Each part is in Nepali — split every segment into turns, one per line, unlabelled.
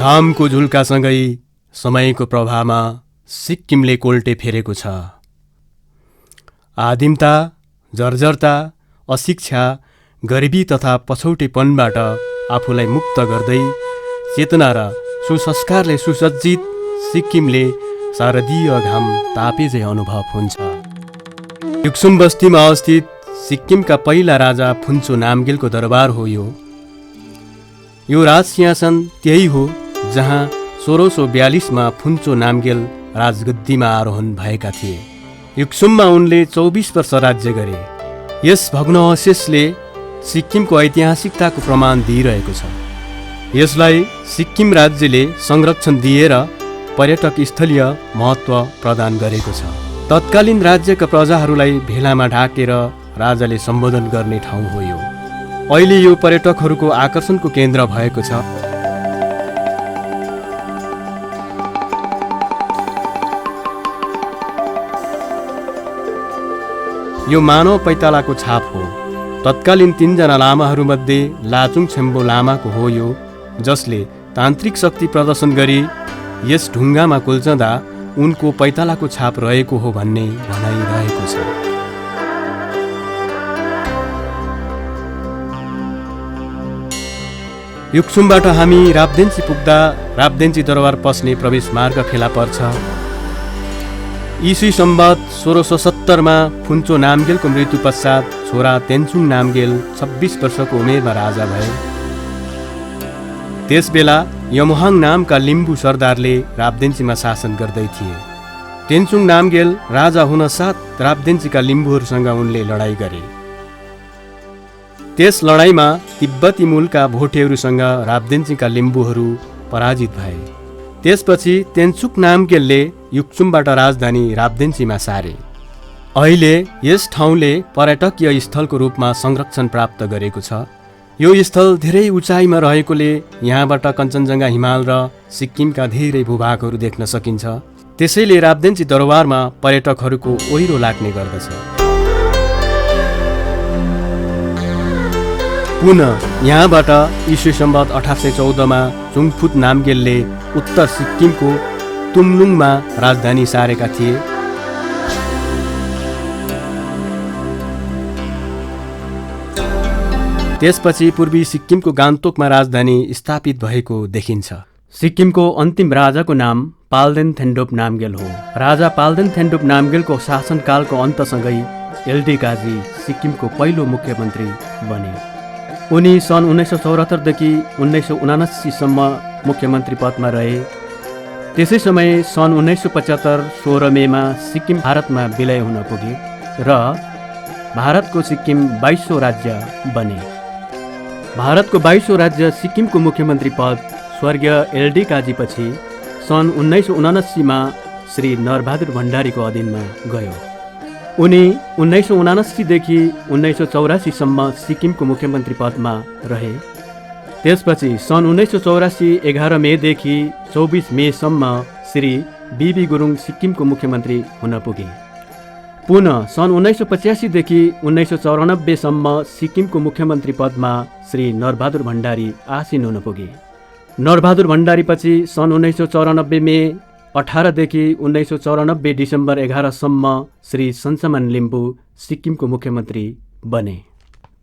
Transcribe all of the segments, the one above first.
घामको झुल्कासँगै समयको प्रभावमा सिक्किमले कोल्टे फेरेको छ। आदिमता, जर्जरता, अशिक्षा, गरिबी तथा पछौटेपनबाट आफूलाई मुक्त गर्दै चेतना र सुसंस्कारले सुसज्जित सिक्किमले शारदीय घाम तापेझै अनुभव हुन्छ। युक्सुम बस्तीमा अवस्थित सिक्किमका पहिला राजा फुन्चो नामगेलको दरबार हो यो राज सिंहासन त्यही हो जहाँ 1642 फुन्चो नामगेल राजगद्दीमा आरोहण भएका थिए। युक्सुममा उनले 24 वर्ष राज्य गरे। यस भग्नावशेषले सिक्किमको ऐतिहासिकताको प्रमाण दिइरहेको छ। यसलाई सिक्किम राज्यले संरक्षण दिएर पर्यटक स्थलीय महत्त्व प्रदान गरेको छ। तत्कालीन राज्यका प्रजाहरूलाई भेलामा ढाकेर राजाले सम्बोधन गर्ने ठाउँ हो यो। अहिले यो पर्यटकहरूको आकर्षणको केन्द्र भएको छ। यो मानव पैतालाको छाप हो। तत्कालीन 3 जना लामाहरूमध्ये लाचुङ छेम्बो लामाको हो यो, जसले तान्त्रिक शक्ति प्रदर्शन गरी यस ढुङ्गामा कुल्चँदा उनको पैतालाको छाप रहेको हो भन्ने भनाइरहेको छ। युक्सुमबाट हामी राब्देन्ची पुग्दा राब्देन्ची दरबार पस्ने प्रवेश मार्ग फेला पर्छ। ईस्वी सम्वत 1670 फुन्चो नामगेलको मृत्यु पश्चात छोरा तेन्चुङ नामगेल 26 वर्षको उमेरमा राजा भए। त्यसबेला यमुहाङ नामका लिम्बू सरदारले राब्देन्चीमा शासन गर्दै थिए। तेन्चुङ नामगेल राजा हुन साथ राब्देन्चीका लिम्बूहरूसँग उनले लडाईँ गरे। त्यस लडाईँमा तिब्बती मूलका भोटेहरूसँग राब्देन्चीका लिम्बूहरू पराजित भए। त्यसपछि तेन्चुङ नामगेलले युक्सुमबाट राजधानी राब्देन्चीमा सारे। अहिले यस ठाउँले पर्यटकीय स्थलको रूपमा संरक्षण प्राप्त गरेको छ। यो स्थल धेरै उचाइमा रहेकोले यहाँबाट कञ्चनजङ्घा हिमाल र सिक्किमका धेरै भूभागहरू देख्न सकिन्छ। त्यसैले राब्देन्ची दरबारमा पर्यटकहरूको ओहिरो लाग्ने गर्दछ। पुनः यहाँबाट ईस्वी सम्वत 1814 चुङफुत नामगेलले उत्तर सिक्किमको तुमलुङमा राजधानी सारेका थिए। त्यसपछि पूर्वी सिक्किमको गान्तोकमा राजधानी स्थापित भएको देखिन्छ। सिक्किमको अन्तिम राजाको नाम पाल्देन थेन्डोप नामगेल हो। राजा पाल्देन थेन्डोप नामगेलको शासनकालको अन्तसँगै एलडी गाजी सिक्किमको पहिलो मुख्यमन्त्री बने। उनी सन् 1974 देखि 1979 सम्म मुख्यमन्त्री पदमा रहे। त्यसै समय सन् 1975 16 मेमा सिक्किम भारतमा विलय हुन पुगे र भारतको सिक्किम 22औं राज्य बने। भारतको 22औं राज्य सिक्किमको मुख्यमन्त्री पद स्वर्गीय एलडी काजीपछि सन् 1979 श्री नरबहादुर भण्डारीको अधीनमा गयो। उनी 1979 देखि 1984 सम्म सिक्किमको मुख्यमन्त्री पदमा रहे। त्यसपछि सन् 1984 11 मेदेखि 24 मेसम्म श्री बीबी गुरुङ सिक्किमको मुख्यमन्त्री हुन पुगे। पुनः सन् 1985 देखि 1994 सम्म सिक्किमको मुख्यमन्त्री पदमा श्री नरबहादुर भण्डारी आसीन हुन पुगे। नरबहादुर भण्डारी पछि सन् 1994 मे 18 देखि 1994 डिसेम्बर 11 सम्म श्री सञ्चमान लिम्बू सिक्किमको मुख्यमन्त्री बने।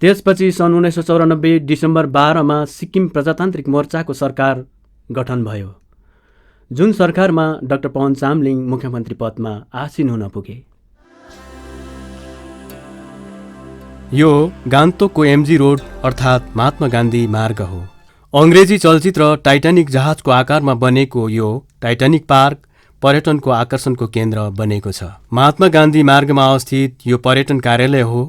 त्यसपछि सन् 1994 डिसेम्बर 12 सिक्किम प्रजातान्त्रिक मोर्चाको सरकार गठन भयो, जुन सरकारमा डाक्टर पवन चामलिङ मुख्यमन्त्री पदमा आसीन हुन पुगे। यो गान्तोकको एमजी रोड अर्थात् महात्मा गान्धी मार्ग हो। अङ्ग्रेजी चलचित्र टाइटानिक जहाजको आकारमा बनेको यो टाइटानिक पार्क पर्यटनको आकर्षणको केन्द्र बनेको छ। महात्मा गान्धी मार्गमा अवस्थित यो पर्यटन कार्यालय हो।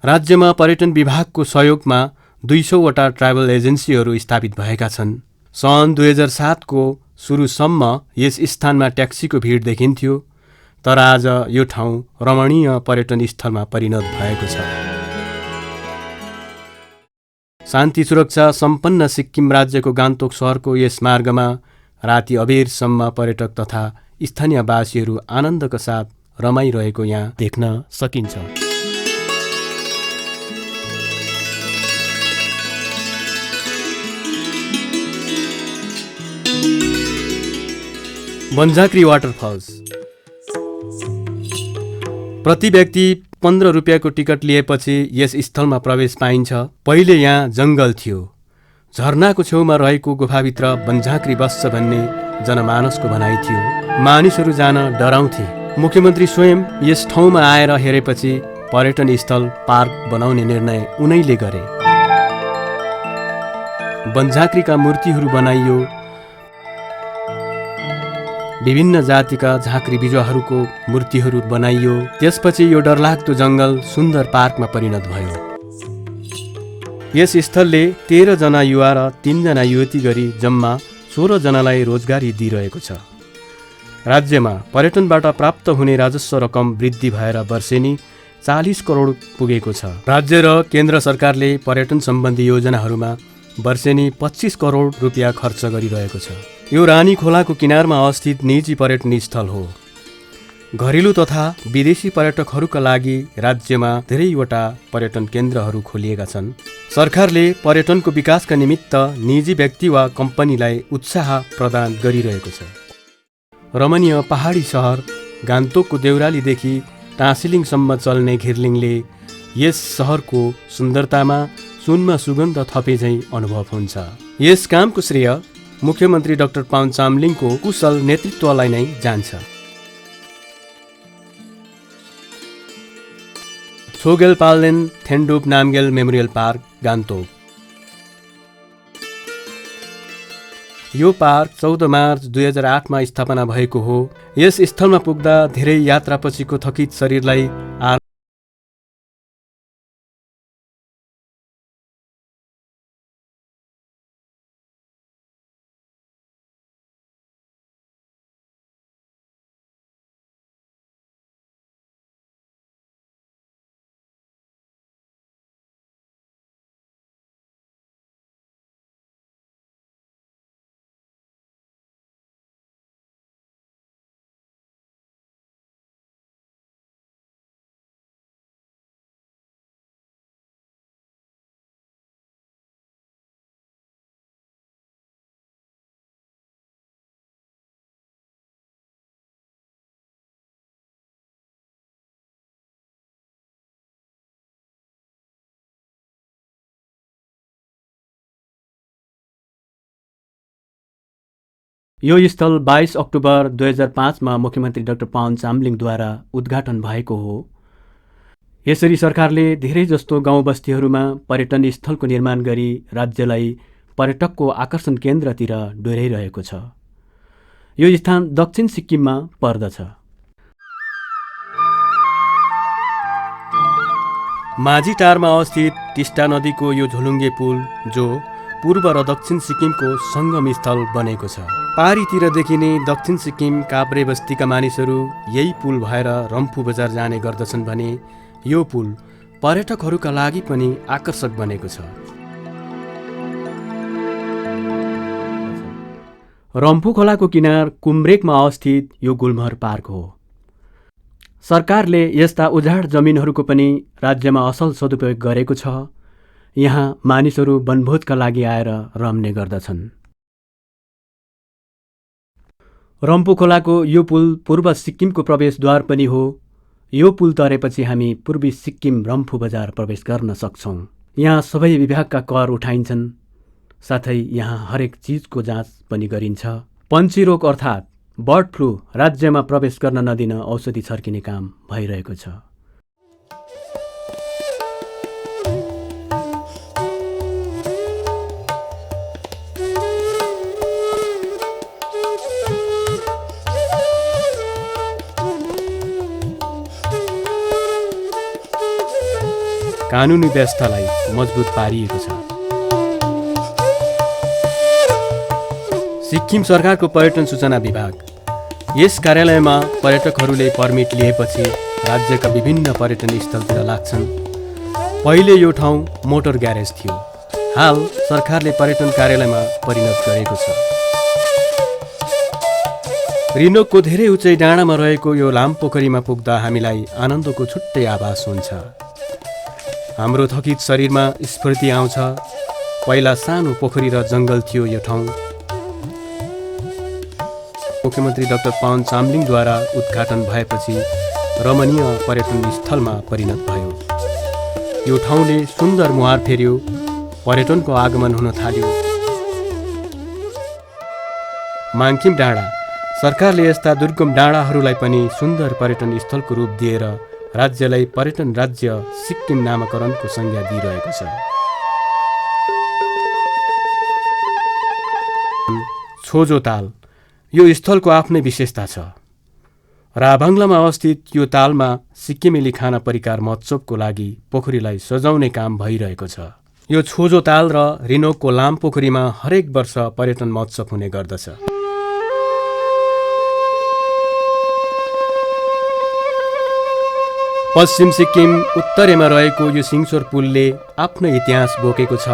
राज्यमा पर्यटन विभागको सहयोगमा 200वटा ट्राभल एजेन्सीहरू स्थापित भएका छन्। सन् 2007 को सुरुसम्म यस स्थानमा ट्याक्सीको भिड देखिन्थ्यो, तर आज यो ठाउँ रमणीय पर्यटन स्थलमा परिणत भएको छ। शान्ति सुरक्षा सम्पन्न सिक्किम राज्यको गान्तोक सहरको यस मार्गमा राति अबेरसम्म पर्यटक तथा स्थानीयवासीहरू आनन्दका साथ रमाइरहेको यहाँ देख्न सकिन्छ। बन्झाँक्री वाटरफल्स। प्रति व्यक्ति 15 रुपियाँको टिकट लिएपछि यस स्थलमा प्रवेश पाइन्छ। पहिले यहाँ जङ्गल थियो। झरनाको छेउमा रहेको गुफाभित्र बन्झाँक्री बस्छ भन्ने जनमानसको भनाइ थियो। मानिसहरू जान डराउँथे। मुख्यमन्त्री स्वयं यस ठाउँमा आएर हेरेपछि पर्यटन स्थल पार्क बनाउने निर्णय उनैले गरे। बन्झाँक्रीका मूर्तिहरू बनाइयो। विभिन्न जातिका झाँक्री बिजुवाहरूको मूर्तिहरू बनाइयो। त्यसपछि यो डरलाग्दो जङ्गल सुन्दर पार्कमा परिणत भयो। यस स्थलले 13 जना युवा र 3 जना युवती गरी जम्मा 16 जनालाई रोजगारी दिइरहेको छ। राज्यमा पर्यटनबाट प्राप्त हुने राजस्व रकम वृद्धि भएर वर्षेनी 40 करोड पुगेको छ। राज्य र केन्द्र सरकारले पर्यटन सम्बन्धी योजनाहरूमा वर्षेनी 25 करोड रुपियाँ खर्च गरिरहेको छ। यो रानी खोलाको किनारमा अवस्थित निजी पर्यटन स्थल हो। घरेलु तथा विदेशी पर्यटकहरूका लागि राज्यमा धेरैवटा पर्यटन केन्द्रहरू खोलिएका छन्। सरकारले पर्यटनको विकासका निमित्त निजी व्यक्ति वा कम्पनीलाई उत्साह प्रदान गरिरहेको छ। रमणीय पहाडी सहर गान्तोकको देउरालीदेखि टाँसिलिङसम्म चल्ने घिर्लिङले यस सहरको सुन्दरतामा सुनमा सुगन्ध थपे झैँ अनुभव हुन्छ। यस कामको श्रेय मुख्यमन्त्री डाक्टर पवन चामलिङको कुशल नेतृत्वलाई नै जान्छ। Chhogel Palden थेन्डुप Namgyal memorial park Gangtok. यो पार्क 14 मार्च 2008मा स्थापना भएको हो। यस स्थलमा पुग्दा धेरै यात्रापछिको थकित शरीरलाई यो स्थल 22 अक्टोबर 2005मा मुख्यमन्त्री डाक्टर पवन चामलिङद्वारा उद्घाटन भएको हो। यसरी सरकारले धेरै जस्तो गाउँ बस्तीहरूमा पर्यटन स्थलको निर्माण गरी राज्यलाई पर्यटकको आकर्षण केन्द्रतिर डोर्याइरहेको छ। यो स्थान दक्षिण सिक्किममा पर्दछ। माझीटारमा अवस्थित टिस्टा नदीको यो झोलुङ्गे पुल जो पूर्व र दक्षिण सिक्किमको सङ्गम स्थल बनेको छ। पारीतिर देखिने दक्षिण सिक्किम काभ्रे बस्तीका मानिसहरू यही पुल भएर रम्फू बजार जाने गर्दछन् भने यो पुल पर्यटकहरूका लागि पनि आकर्षक बनेको छ। रम्फू खोलाको किनार कुम्रेकमा अवस्थित यो गुलमहर पार्क हो। सरकारले यस्ता उजाड जमिनहरूको पनि राज्यमा असल सदुपयोग गरेको छ। यहाँ मानिसहरू वनभोजका लागि आएर रम्ने गर्दछन्। रम्फू खोलाको यो पुल पूर्व सिक्किमको प्रवेशद्वार पनि हो। यो पुल तरेपछि हामी पूर्वी सिक्किम रम्फू बजार प्रवेश गर्न सक्छौँ। यहाँ सबै विभागका कर उठाइन्छन्। साथै यहाँ हरेक चिजको जाँच पनि गरिन्छ। पन्छी रोग अर्थात् बर्ड फ्लू राज्यमा प्रवेश गर्न नदिन औषधि छर्किने काम भइरहेको छ। कानुनी व्यवस्थालाई मजबुत पारिएको छ। सिक्किम सरकारको पर्यटन सूचना विभाग यस कार्यालयमा पर्यटकहरूले परमिट लिएपछि राज्यका विभिन्न पर्यटन स्थलतिर लाग्छन्। पहिले यो ठाउँ मोटर ग्यारेज थियो। हाल सरकारले पर्यटन कार्यालयमा परिणत गरेको छ। रिनोकको धेरै उचाइ डाँडामा रहेको यो लामपोखरीमा पुग्दा हामीलाई आनन्दको छुट्टै आभास हुन्छ। हाम्रो थकित शरीरमा स्फूर्ति आउँछ। पहिला सानो पोखरी र जङ्गल थियो यो ठाउँ। मुख्यमन्त्री डाक्टर पवन चामलिङद्वारा उद्घाटन भएपछि रमणीय पर्यटन स्थलमा परिणत भयो। यो ठाउँले सुन्दर मुहार फेर्यो, पर्यटनको आगमन हुन थाल्यो। माङखिम डाँडा सरकारले यस्ता दुर्गम डाँडाहरूलाई पनि सुन्दर पर्यटन स्थलको रूप दिएर राज्यलाई पर्यटन राज्य सिक्किम नामाकरणको संज्ञा दिइरहेको छ। छोजो ताल यो स्थलको आफ्नै विशेषता छ। राभाङलामा अवस्थित यो तालमा सिक्किमेली खाना परिकार महोत्सवको लागि पोखरीलाई सजाउने काम भइरहेको छ। यो छोजो ताल र रिनोकको लाम पोखरीमा हरेक वर्ष पर्यटन महोत्सव हुने गर्दछ। पश्चिम सिक्किम उत्तरेमा रहेको यो सिङसोर पुलले आफ्नै इतिहास बोकेको छ।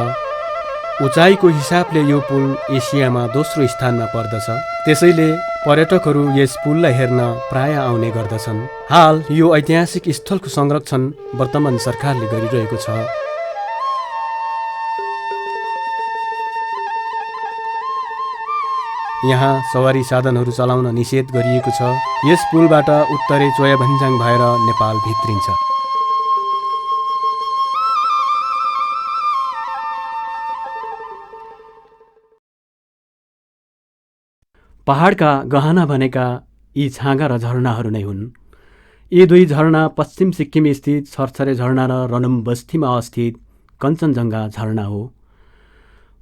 उचाइको हिसाबले यो पुल एसियामा दोस्रो स्थानमा पर्दछ। त्यसैले पर्यटकहरू यस पुललाई हेर्न प्राय आउने गर्दछन्। हाल यो ऐतिहासिक स्थलको संरक्षण वर्तमान सरकारले गरिरहेको छ। यहाँ सवारी साधनहरू चलाउन निषेध गरिएको छ। यस पुलबाट उत्तरे चोयाभन्ज्याङ भएर नेपाल भित्रिन्छ। पहाडका गहना भनेका यी छाँगा र झरनाहरू नै हुन्। यी दुई झरना पश्चिम सिक्किम स्थित छरछरे झरना र रनुम बस्तीमा अवस्थित कञ्चनजङ्घा झरना हो।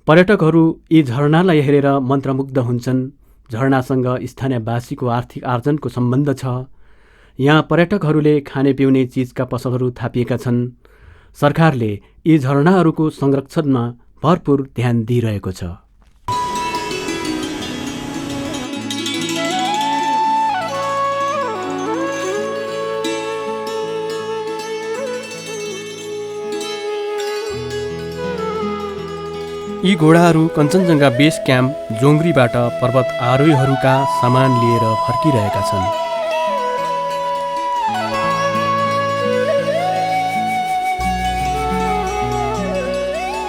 पर्यटकहरू यी झरनालाई हेरेर मन्त्रमुग्ध हुन्छन्। झरनासँग स्थानीयवासीको आर्थिक आर्जनको सम्बन्ध छ। यहाँ पर्यटकहरूले खाने पिउने चिजका पसलहरू थापिएका छन्। सरकारले यी झरनाहरूको संरक्षणमा भरपूर ध्यान दिइरहेको छ। यी घोडाहरू कञ्चनजङ्घा बेस क्याम्प जोङ्ग्रीबाट पर्वत आरोहीहरूका सामान लिएर फर्किरहेका छन्।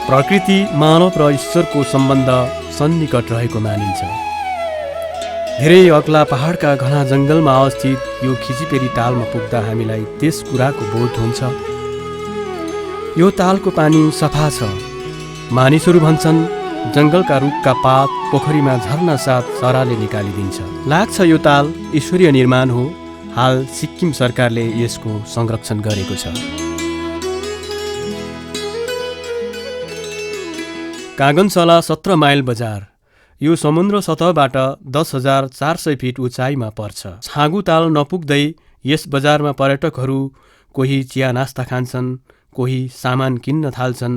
प्रकृति, मानव र ईश्वरको सम्बन्ध सन्निकट रहेको मानिन्छ। धेरै अग्ला पहाडका घना जङ्गलमा अवस्थित यो खिचिपेरी तालमा पुग्दा हामीलाई त्यस कुराको बोध हुन्छ। यो तालको पानी सफा छ। मानिसहरू भन्छन् जङ्गलका रुखका पात पोखरीमा झर्ना साथ सराले निकालिदिन्छ। लाग्छ यो ताल ईश्वरीय निर्माण हो। हाल सिक्किम सरकारले यसको संरक्षण गरेको छ। कागनसला 17 माइल बजार यो समुद्र सतहबाट 10,400 फिट उचाइमा पर्छ। छाँगु ताल नपुग्दै यस बजारमा पर्यटकहरू कोही चिया नास्ता खान्छन्, कोही सामान किन्न थाल्छन्।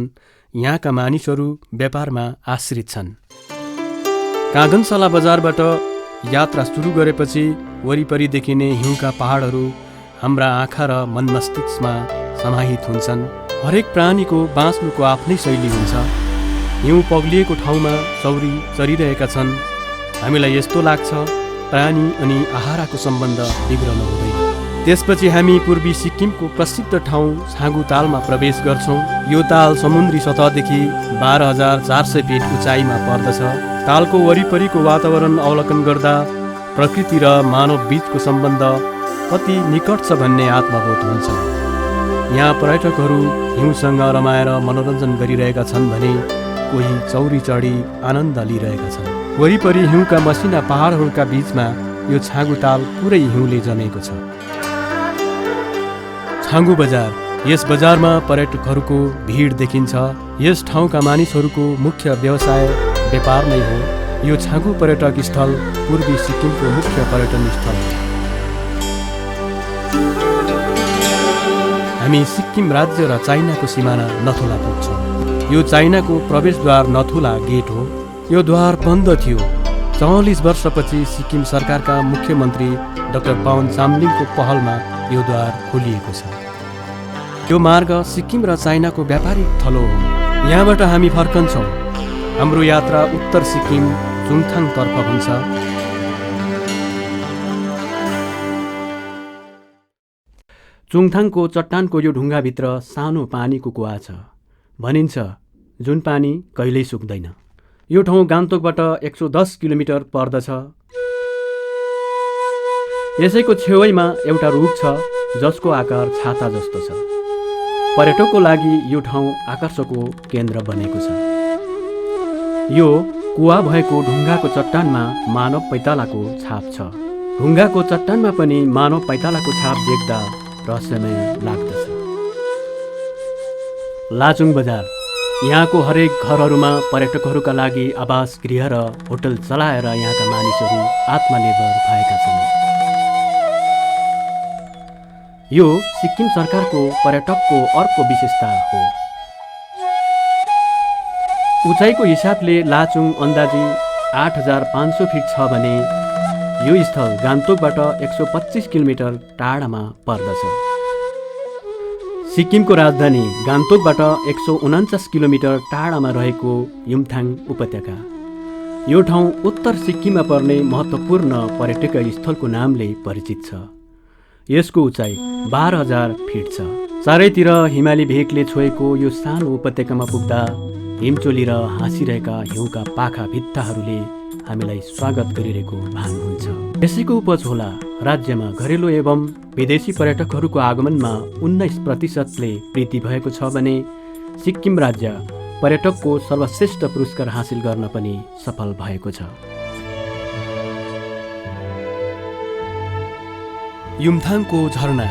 यहाँका मानिसहरू व्यापारमा आश्रित छन्। कागनसला बजारबाट यात्रा सुरु गरेपछि वरिपरि देखिने हिउँका पहाडहरू हाम्रा आँखा र मन मस्तिष्कमा समाहित हुन्छन्। हरेक प्राणीको बाँच्नुको आफ्नै शैली हुन्छ। हिउँ पग्लिएको ठाउँमा चौरी चरिरहेका छन्। हामीलाई यस्तो लाग्छ प्राणी अनि आहाराको सम्बन्ध बिग्रन हुँदैन। त्यसपछि हामी पूर्वी सिक्किमको प्रसिद्ध ठाउँ छाँगु तालमा प्रवेश गर्छौँ। यो ताल समुद्री सतहदेखि 12,400 फिट उचाइमा पर्दछ। तालको वरिपरिको वातावरण अवलोकन गर्दा प्रकृति र मानव बीचको सम्बन्ध कति निकट छ भन्ने आत्मबोध हुन्छ। यहाँ पर्यटकहरू हिउँसँग रमाएर मनोरञ्जन गरिरहेका छन् भने कोही चौरी चढी आनन्द लिइरहेका छन्। वरिपरि हिउँका मसिना पहाडहरूका बीचमा यो छाँगु ताल पुरै हिउँले जमेको छ। छाँगु बजार यस बजारमा पर्यटकहरूको भिड देखिन्छ। यस ठाउँका मानिसहरूको मुख्य व्यवसाय व्यापार नै हो। यो छाँगु पर्यटक स्थल पूर्वी सिक्किमको मुख्य पर्यटन स्थल हो। हामी सिक्किम राज्य र चाइनाको सिमाना नथुला पुग्छौँ। यो चाइनाको प्रवेशद्वार नथुला गेट हो। यो द्वार बन्द थियो। 44 वर्षपछि सिक्किम सरकारका मुख्यमन्त्री डाक्टर पवन चामलिङको पहलमा यो द्वार खोलिएको छ। यो मार्ग सिक्किम र चाइनाको व्यापारिक थलो हो। यहाँबाट हामी फर्कन्छौँ। हाम्रो यात्रा उत्तर सिक्किम चुङथाङतर्फ हुन्छ। चुङथाङको चट्टानको यो ढुङ्गाभित्र सानो पानीको कुवा छ। भनिन्छ जुन पानी कहिल्यै सुक्दैन। यो ठाउँ गान्तोकबाट 110 किलोमिटर पर्दछ। यसैको छेउमा एउटा रुख छ जसको आकार छाता जस्तो छ। पर्यटकको लागि यो ठाउँ आकर्षकको केन्द्र बनेको छ। यो कुवा भएको ढुङ्गाको चट्टानमा मानव पैतालाको छाप छ। ढुङ्गाको चट्टानमा पनि मानव पैतालाको छाप देख्दा रहस्यमय लाग्दछ। लाचुङ बजार यहाँको हरेक घरहरूमा पर्यटकहरूका लागि आवास गृह र होटल चलाएर यहाँका मानिसहरू आत्मनिर्भर भएका छन्। यो सिक्किम सरकारको पर्यटकको अर्को विशेषता हो। उचाइको हिसाबले लाचुङ अन्दाजी 8500 फिट छ भने यो स्थल गान्तोकबाट 125 किलोमिटर टाढामा पर्दछ। सिक्किमको राजधानी गान्तोकबाट 149 किलोमिटर टाढामा रहेको युमथाङ उपत्यका। यो ठाउँ उत्तर सिक्किममा पर्ने महत्त्वपूर्ण पर्यटकीय स्थलको नामले परिचित छ। यसको उचाइ 12,000 फिट छ। चारैतिर हिमाली भेगले छोएको यो सानो उपत्यकामा पुग्दा हिमचोली र हाँसिरहेका हिउँका पाखा भित्ताहरूले हामीलाई स्वागत गरिरहेको भान हुन्छ। यसैको उपज होला राज्यमा घरेलु एवं विदेशी पर्यटकहरूको आगमनमा 19% वृद्धि भएको छ भने सिक्किम राज्य पर्यटकको सर्वश्रेष्ठ पुरस्कार हासिल गर्न पनि सफल भएको छ। युमथाङको झरना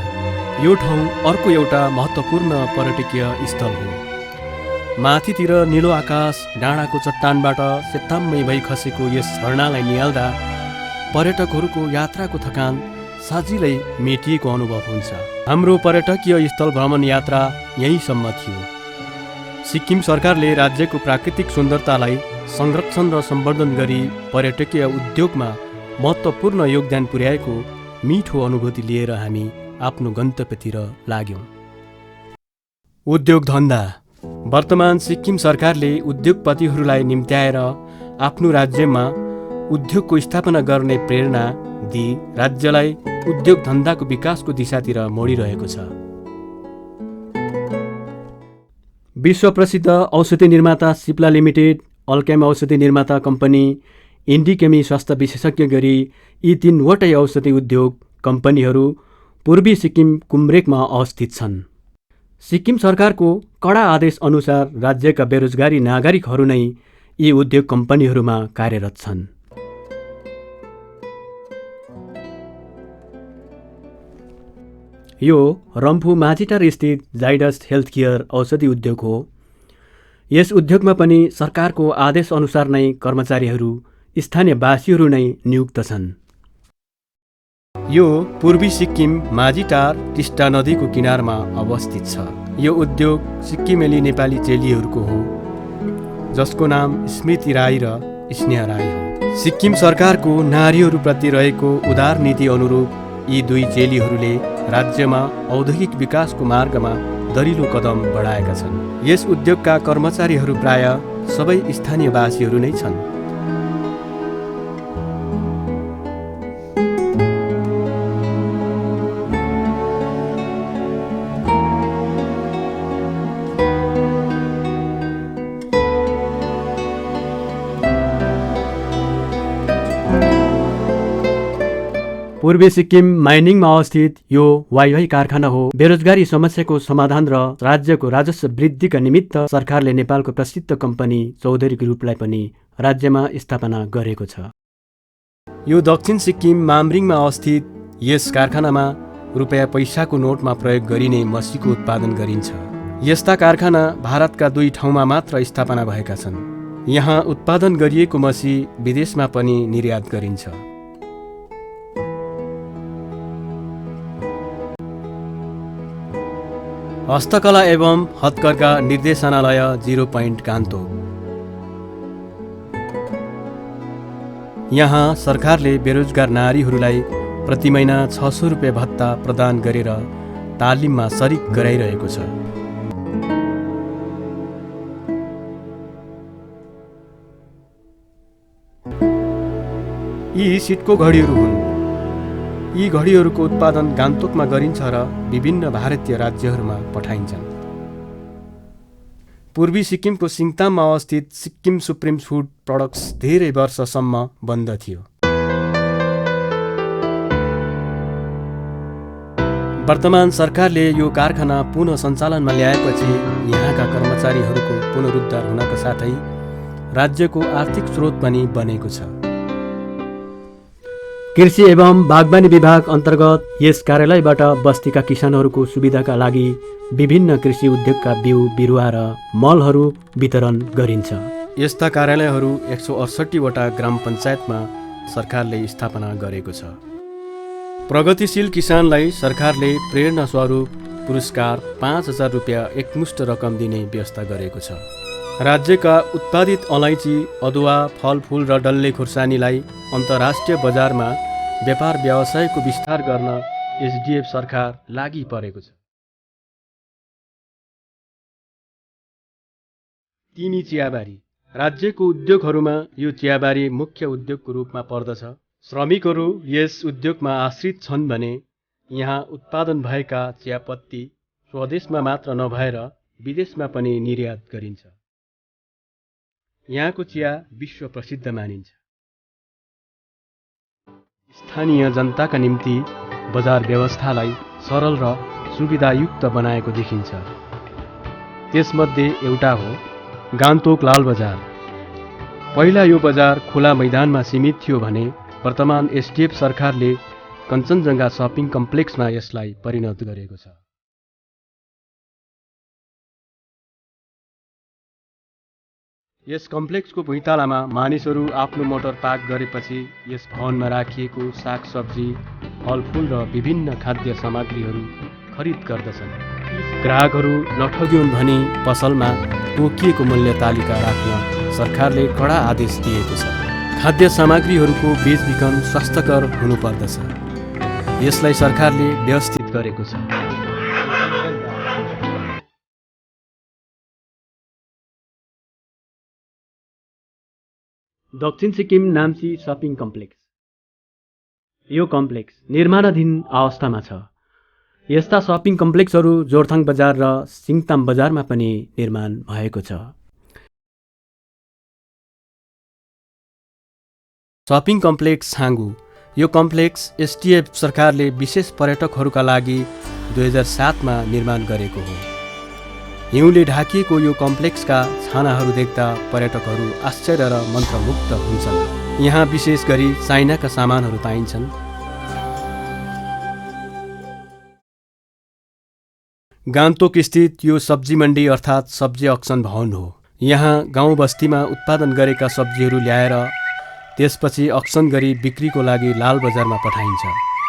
यो ठाउँ अर्को एउटा महत्त्वपूर्ण पर्यटकीय स्थल हो। माथितिर निलो आकाश डाँडाको चट्टानबाट सेताम्मै भई खसेको यस झरनालाई निहाल्दा पर्यटकहरूको यात्राको थकान सजिलै मेटिएको अनुभव हुन्छ। हाम्रो पर्यटकीय स्थल भ्रमण यात्रा यहीँसम्म थियो। सिक्किम सरकारले राज्यको प्राकृतिक सुन्दरतालाई संरक्षण र सम्वर्धन गरी पर्यटकीय उद्योगमा महत्त्वपूर्ण योगदान पुर्याएको मिठो अनुभूति लिएर हामी आफ्नो गन्तव्यतिर लाग्यौँ। उद्योग धन्दा वर्तमान सिक्किम सरकारले उद्योगपतिहरूलाई निम्त्याएर आफ्नो राज्यमा उद्योगको स्थापना गर्ने प्रेरणा दिई राज्यलाई उद्योग धन्दाको विकासको दिशातिर मोडिरहेको छ। विश्व प्रसिद्ध औषधि निर्माता सिप्ला लिमिटेड, अल्केम औषधि निर्माता कम्पनी, इन्डिकेमी स्वास्थ्य विशेषज्ञ गरी यी 3वटै औषधि उद्योग कम्पनीहरू पूर्वी सिक्किम कुमरेकमा अवस्थित छन्। सिक्किम सरकारको कडा आदेश अनुसार राज्यका बेरोजगारी नागरिकहरू नै यी उद्योग कम्पनीहरूमा कार्यरत छन्। यो रम्फू माझीटार स्थित जाइडस हेल्थ केयर औषधि उद्योग हो। यस उद्योगमा पनि सरकारको आदेश अनुसार नै कर्मचारीहरू स्थानीयवासीहरू नै नियुक्त छन्। यो पूर्वी सिक्किम माझीटार टिस्टा नदीको किनारमा अवस्थित छ। यो उद्योग सिक्किमेली नेपाली चेलीहरूको हो जसको नाम स्मृति राई र स्नेह राई हो। सिक्किम सरकारको नारीहरूप्रति रहेको उदार नीति अनुरूप यी दुई चेलीहरूले राज्यमा औद्योगिक विकासको मार्गमा दरिलो कदम बढाएका छन्। यस उद्योगका कर्मचारीहरू प्राय सबै स्थानीयवासीहरू नै छन्। पूर्वी सिक्किम माइनिङमा अवस्थित यो वाइवाई कारखाना हो। बेरोजगारी समस्याको समाधान र राज्यको राजस्व वृद्धिका निमित्त सरकारले नेपालको प्रसिद्ध कम्पनी चौधरी ग्रुपलाई पनि राज्यमा स्थापना गरेको छ। यो दक्षिण सिक्किम मामरिङमा अवस्थित यस कारखानामा रुपैयाँ पैसाको नोटमा प्रयोग गरिने मसीको उत्पादन गरिन्छ। यस्ता कारखाना भारतका 2 ठाउँमा मात्र स्थापना भएका छन्। यहाँ उत्पादन गरिएको मसी विदेशमा पनि निर्यात गरिन्छ। हस्तकला एवं हतकर्घा निर्देशनालय 0 पोइन्ट गान्तोक। यहाँ सरकारले बेरोजगार नारीहरूलाई प्रति महिना 600 रुपियाँ भत्ता प्रदान गरेर तालिममा सरिक गराइरहेको छ। यी सिटको घडीहरू हुन्। यी घडीहरूको उत्पादन गान्तोकमा गरिन्छ र विभिन्न भारतीय राज्यहरूमा पठाइन्छन्। पूर्वी सिक्किमको सिङताममा अवस्थित सिक्किम सुप्रिम फुड प्रोडक्ट्स धेरै वर्षसम्म बन्द थियो। वर्तमान सरकारले यो कारखाना पुनः सञ्चालनमा ल्याएपछि यहाँका कर्मचारीहरूको पुनरुद्धार हुनका साथै राज्यको आर्थिक स्रोत पनि बनेको छ। कृषि एवं बागवानी विभाग अन्तर्गत यस कार्यालयबाट बस्तीका किसानहरूको सुविधाका लागि विभिन्न कृषि उद्योगका बिउ बिरुवा र मलहरू वितरण गरिन्छ। यस्ता कार्यालयहरू 168 वटा ग्राम पञ्चायतमा सरकारले स्थापना गरेको छ। प्रगतिशील किसानलाई सरकारले प्रेरणा स्वरूप पुरस्कार 5,000 रुपियाँ एकमुष्ट रकम दिने व्यवस्था गरेको छ। राज्यका उत्पादित अलैँची, अदुवा, फलफुल र डल्ले खुर्सानीलाई अन्तर्राष्ट्रिय बजारमा व्यापार व्यवसायको विस्तार गर्न एसडिएफ सरकार लागि परेको छ। तिनी चियाबारी राज्यको उद्योगहरूमा यो चियाबारी मुख्य उद्योगको रूपमा पर्दछ। श्रमिकहरू यस उद्योगमा आश्रित छन् भने यहाँ उत्पादन भएका चियापत्ती स्वदेशमा मात्र नभएर विदेशमा पनि निर्यात गरिन्छ। यहाँको चिया विश्व प्रसिद्ध मानिन्छ। स्थानीय जनताका निम्ति बजार व्यवस्थालाई सरल र सुविधायुक्त बनाएको देखिन्छ। त्यसमध्ये एउटा हो गान्तोक लाल बजार। पहिला यो बजार खुला मैदानमा सीमित थियो भने वर्तमान एसडिएफ सरकारले कञ्चनजङ्घा सपिङ कम्प्लेक्समा यसलाई परिणत गरेको छ। यस कम्प्लेक्सको भुइँतालामा मानिसहरू आफ्नो मोटर पार्क गरेपछि यस भवनमा राखिएको सागसब्जी, फलफुल र विभिन्न खाद्य सामग्रीहरू खरिद गर्दछन्। ग्राहकहरू नठगिउन् भनी पसलमा तोकिएको मूल्य तालिका राख्न सरकारले कडा आदेश दिएको छ। खाद्य सामग्रीहरूको बेचबिखन स्वास्थ्यकर हुनुपर्दछ। यसलाई सरकारले व्यवस्थित गरेको छ। दक्षिण सिक्किम नाम्ची सपिङ कम्प्लेक्स। यो कम्प्लेक्स निर्माणाधीन अवस्थामा छ। यस्ता सपिङ कम्प्लेक्सहरू जोरथाङ बजार र सिङताम बजारमा पनि निर्माण भएको छ। Shopping complex Changu. यो कम्प्लेक्स एसडिएफ सरकारले विशेष पर्यटकहरूका लागि 2007 मा निर्माण गरेको हो। हिउँले ढाकिएको यो कम्प्लेक्सका छानाहरू देख्दा पर्यटकहरू आश्चर्य र मन्त्रमुग्ध हुन्छन्। यहाँ विशेष गरी चाइनाका सामानहरू पाइन्छन्। गान्तोक स्थित यो सब्जी मण्डी अर्थात् सब्जी अक्सन भवन हो। यहाँ गाउँ बस्तीमा उत्पादन गरेका सब्जीहरू ल्याएर त्यसपछि अक्सन गरी बिक्रीको लागि लाल बजारमा पठाइन्छ।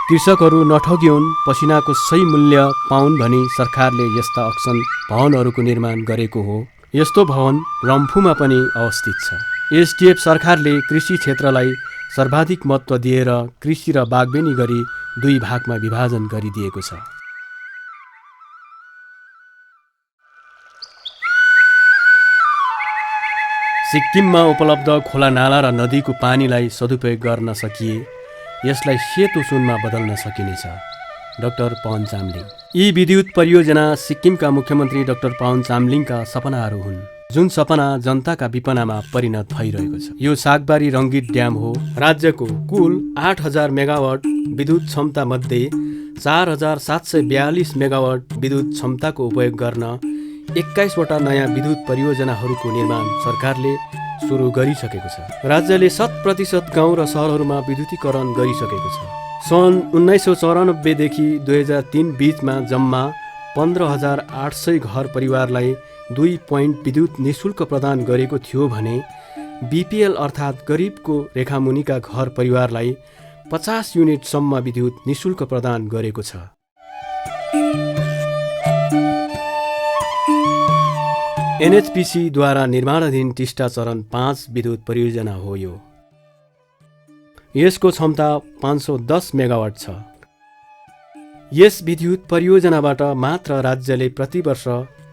कृषकहरू नठगिउन्, पसिनाको सही मूल्य पाउन् भनी सरकारले यस्ता अक्सन भवनहरूको निर्माण गरेको हो। यस्तो भवन रम्फूमा पनि अवस्थित छ। एसडिएफ सरकारले कृषि क्षेत्रलाई सर्वाधिक महत्त्व दिएर कृषि र बागवानी गरी 2 भागमा विभाजन गरिदिएको छ। सिक्किममा उपलब्ध खोला नाला र नदीको पानीलाई सदुपयोग गर्न सकिए यसलाई सेतो सुनमा बदल्न सकिनेछ। डाक्टर पवन चामलिङ। यी विद्युत परियोजना सिक्किमका मुख्यमन्त्री डाक्टर पवन चामलिङका सपनाहरू हुन्, जुन सपना जनताका विपनामा परिणत भइरहेको छ। यो सागबारी रङ्गीत ड्याम हो। राज्यको कुल 8,000 मेगावाट विद्युत क्षमता मध्ये 4,742 मेगावाट विद्युत क्षमताको उपयोग गर्न 21 वटा नयाँ विद्युत परियोजनाहरूको निर्माण सरकारले सुरु गरिसकेको छ। राज्यले 100% गाउँ र सहरहरूमा विद्युतीकरण गरिसकेको छ। सन् 1994 देखि 2003 बीचमा जम्मा 15,800 घर परिवारलाई 2 पोइन्ट विद्युत निःशुल्क प्रदान गरेको थियो भने बीपीएल अर्थात् गरिबको रेखामुनिका घर परिवारलाई 50 युनिटसम्म विद्युत निःशुल्क प्रदान गरेको छ। एनएचपीसीद्वारा निर्माणाधीन टिस्टा चरण 5 विद्युत परियोजना हो। यसको क्षमता 510 मेगावाट छ। यस विद्युत परियोजनाबाट मात्र राज्यले प्रतिवर्ष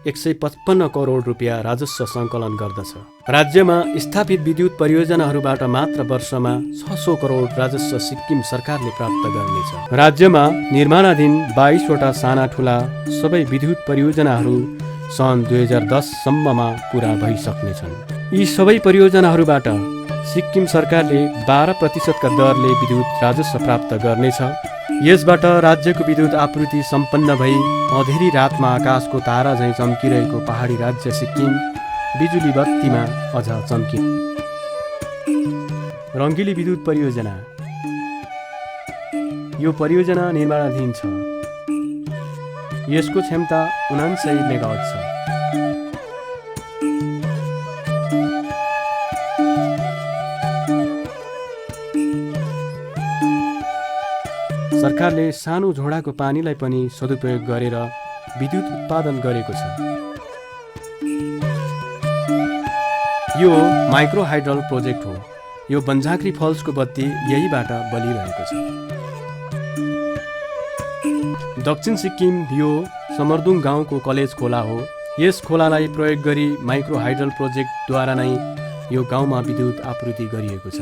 155 करोड रुपियाँ राजस्व सङ्कलन गर्दछ। राज्यमा स्थापित विद्युत परियोजनाहरूबाट मात्र वर्षमा 600 करोड राजस्व सिक्किम सरकारले प्राप्त गर्नेछ। राज्यमा निर्माणाधीन 22 वटा साना ठुला सबै विद्युत परियोजनाहरू सन् 2010 सम्ममा पुरा भइसक्नेछन्। यी सबै परियोजनाहरूबाट सिक्किम सरकारले 12% का दरले विद्युत राजस्व प्राप्त गर्नेछ। यसबाट राज्यको विद्युत आपूर्ति सम्पन्न भई अँधेरी रातमा आकाशको तारा झैँ चम्किरहेको पहाडी राज्य सिक्किम बिजुली बत्तीमा अझ चम्कि। रङ्गिली विद्युत परियोजना। यो परियोजना निर्माणाधीन छ। यसको क्षमता 99 मेगावाट छ। सरकारले सानो झोडाको पानीलाई पनि सदुपयोग गरेर विद्युत उत्पादन गरेको छ। यो माइक्रो हाइड्रल प्रोजेक्ट हो। यो बन्झाँक्री फल्सको बत्ती यहीबाट बलिरहेको छ। दक्षिण सिक्किम यो समरदुङ गाउँको कलेज खोला हो। यस खोलालाई प्रयोग गरी माइक्रो हाइड्रल प्रोजेक्टद्वारा नै यो गाउँमा विद्युत आपूर्ति गरिएको छ।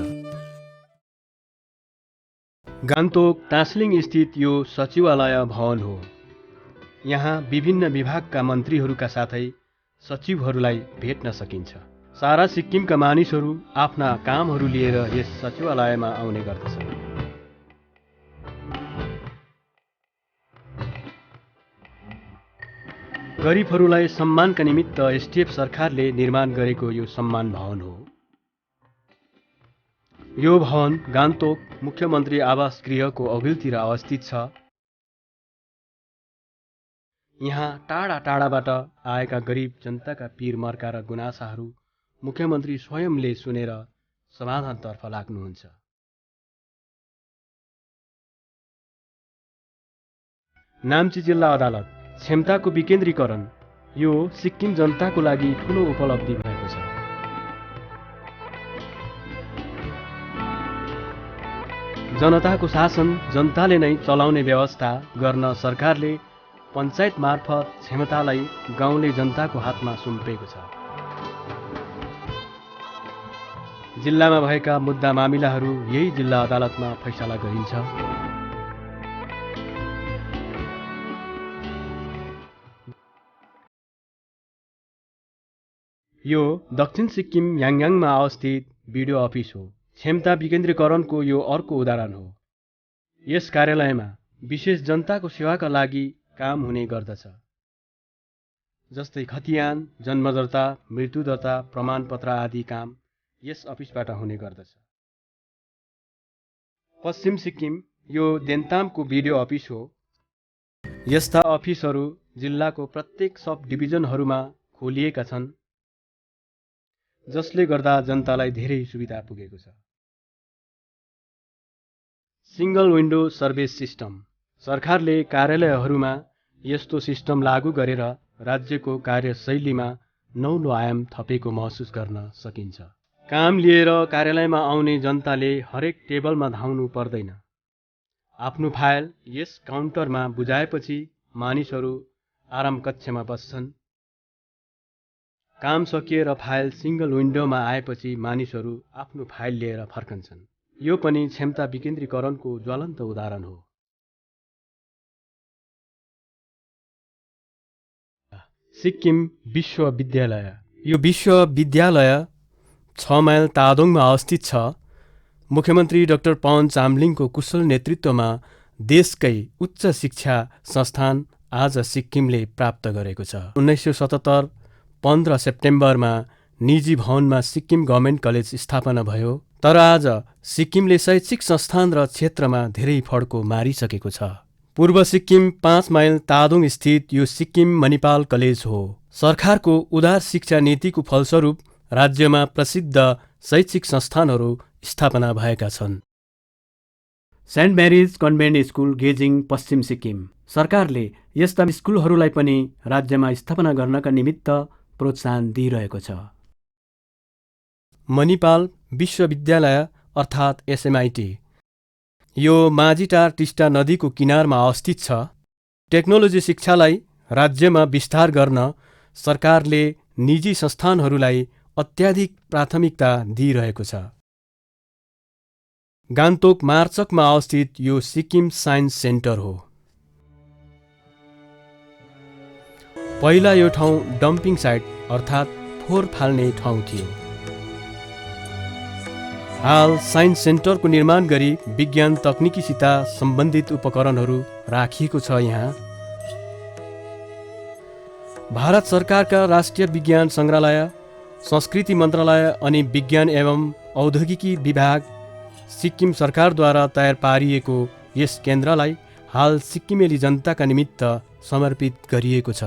गान्तोक टास्लिङ स्थित यो सचिवालय भवन हो। यहाँ विभिन्न विभागका मन्त्रीहरूका साथै सचिवहरूलाई भेट्न सकिन्छ। सारा सिक्किमका मानिसहरू आफ्ना कामहरू लिएर यस सचिवालयमा आउने गर्दछन्। गरिबहरूलाई सम्मानका निमित्त एसडिएफ सरकारले निर्माण गरेको यो सम्मान भवन हो। यो भवन गान्तोक मुख्यमन्त्री आवास गृहको अघिल्तिर अवस्थित छ। यहाँ टाढा टाढाबाट आएका गरिब जनताका पीर मर्का र गुनासाहरू मुख्यमन्त्री स्वयंले सुनेर समाधानतर्फ लाग्नुहुन्छ। नाम्ची जिल्ला अदालत क्षमताको विकेन्द्रीकरण। यो सिक्किम जनताको लागि ठूलो उपलब्धि भएको छ। जनताको शासन जनताले नै चलाउने व्यवस्था गर्न सरकारले पञ्चायत मार्फत क्षमतालाई गाउँले जनताको हातमा सुम्पेको छ। जिल्लामा भएका मुद्दा मामिलाहरू यही जिल्ला अदालतमा फैसला गरिन्छ। यो दक्षिण सिक्किम याङयाङमा अवस्थित बिडिओ अफिस हो। क्षमता विकेन्द्रीकरणको यो अर्को उदाहरण हो। यस कार्यालयमा विशेष जनताको सेवाका लागि काम हुने गर्दछ। जस्तै खतियान, जन्म दर्ता, मृत्यु दर्ता, प्रमाणपत्र आदि काम यस अफिसबाट हुने गर्दछ। पश्चिम सिक्किम यो देन्तामको बिडिओ अफिस हो। यस्ता अफिसहरू जिल्लाको प्रत्येक सब डिभिजनहरूमा खोलिएका छन्, जसले गर्दा जनतालाई धेरै सुविधा पुगेको छ। Single window service system. सरकारले कार्यालयहरूमा यस्तो सिस्टम लागू गरेर राज्यको कार्यशैलीमा नौलो आयाम थपेको महसुस गर्न सकिन्छ। काम लिएर कार्यालयमा आउने जनताले हरेक टेबलमा धाउनु पर्दैन। आफ्नो फाइल यस काउन्टरमा बुझाएपछि मानिसहरू आराम कक्षमा बस्छन्। काम सकिएर फाइल सिंगल विन्डोमा आएपछि मानिसहरू आफ्नो फाइल लिएर फर्कन्छन्। यो पनि क्षमता विकेन्द्रीकरणको ज्वलन्त उदाहरण हो। सिक्किम विश्वविद्यालय। यो विश्वविद्यालय 6 माइल तादोङमा अवस्थित छ। मुख्यमन्त्री डाक्टर पवन चामलिङको कुशल नेतृत्वमा देशकै उच्च शिक्षा संस्थान आज सिक्किमले प्राप्त गरेको छ। 1977 15 सेप्टेम्बरमा निजी भवनमा सिक्किम गभर्मेन्ट कलेज स्थापना भयो। तर आज सिक्किमले शैक्षिक संस्थान र क्षेत्रमा धेरै फड्को मारिसकेको छ। पूर्व सिक्किम 5 माइल तादोङ स्थित यो सिक्किम मणिपाल कलेज हो। सरकारको उदार शिक्षा नीतिको फलस्वरूप राज्यमा प्रसिद्ध शैक्षिक संस्थानहरू स्थापना भएका छन्। सेन्ट मेरिज कन्भेन्ट स्कुल गेजिङ पश्चिम सिक्किम। सरकारले यस्ता स्कुलहरूलाई पनि राज्यमा स्थापना गर्नका निमित्त प्रोत्साहन दिइरहेको छ। मणिपाल विश्वविद्यालय अर्थात् एसएमआईटी यो माझीटार टिस्टा नदीको किनारमा अवस्थित छ। टेक्नोलोजी शिक्षालाई राज्यमा विस्तार गर्न सरकारले निजी संस्थानहरूलाई अत्याधिक प्राथमिकता दिइरहेको छ। गान्तोक मार्चकमा अवस्थित यो सिक्किम साइन्स सेन्टर हो। पहिला यो ठाउँ डम्पिङ साइट अर्थात् फोहोर फाल्ने ठाउँ थियो। हाल साइन्स सेन्टरको निर्माण गरी विज्ञान तकनिकीसित सम्बन्धित उपकरणहरू राखिएको छ। यहाँ भारत सरकारका राष्ट्रिय विज्ञान सङ्ग्रहालय, संस्कृति मन्त्रालय अनि विज्ञान एवं औद्योगिकी विभाग सिक्किम सरकारद्वारा तयार पारिएको यस केन्द्रलाई हाल सिक्किमेली जनताका निमित्त समर्पित गरिएको छ।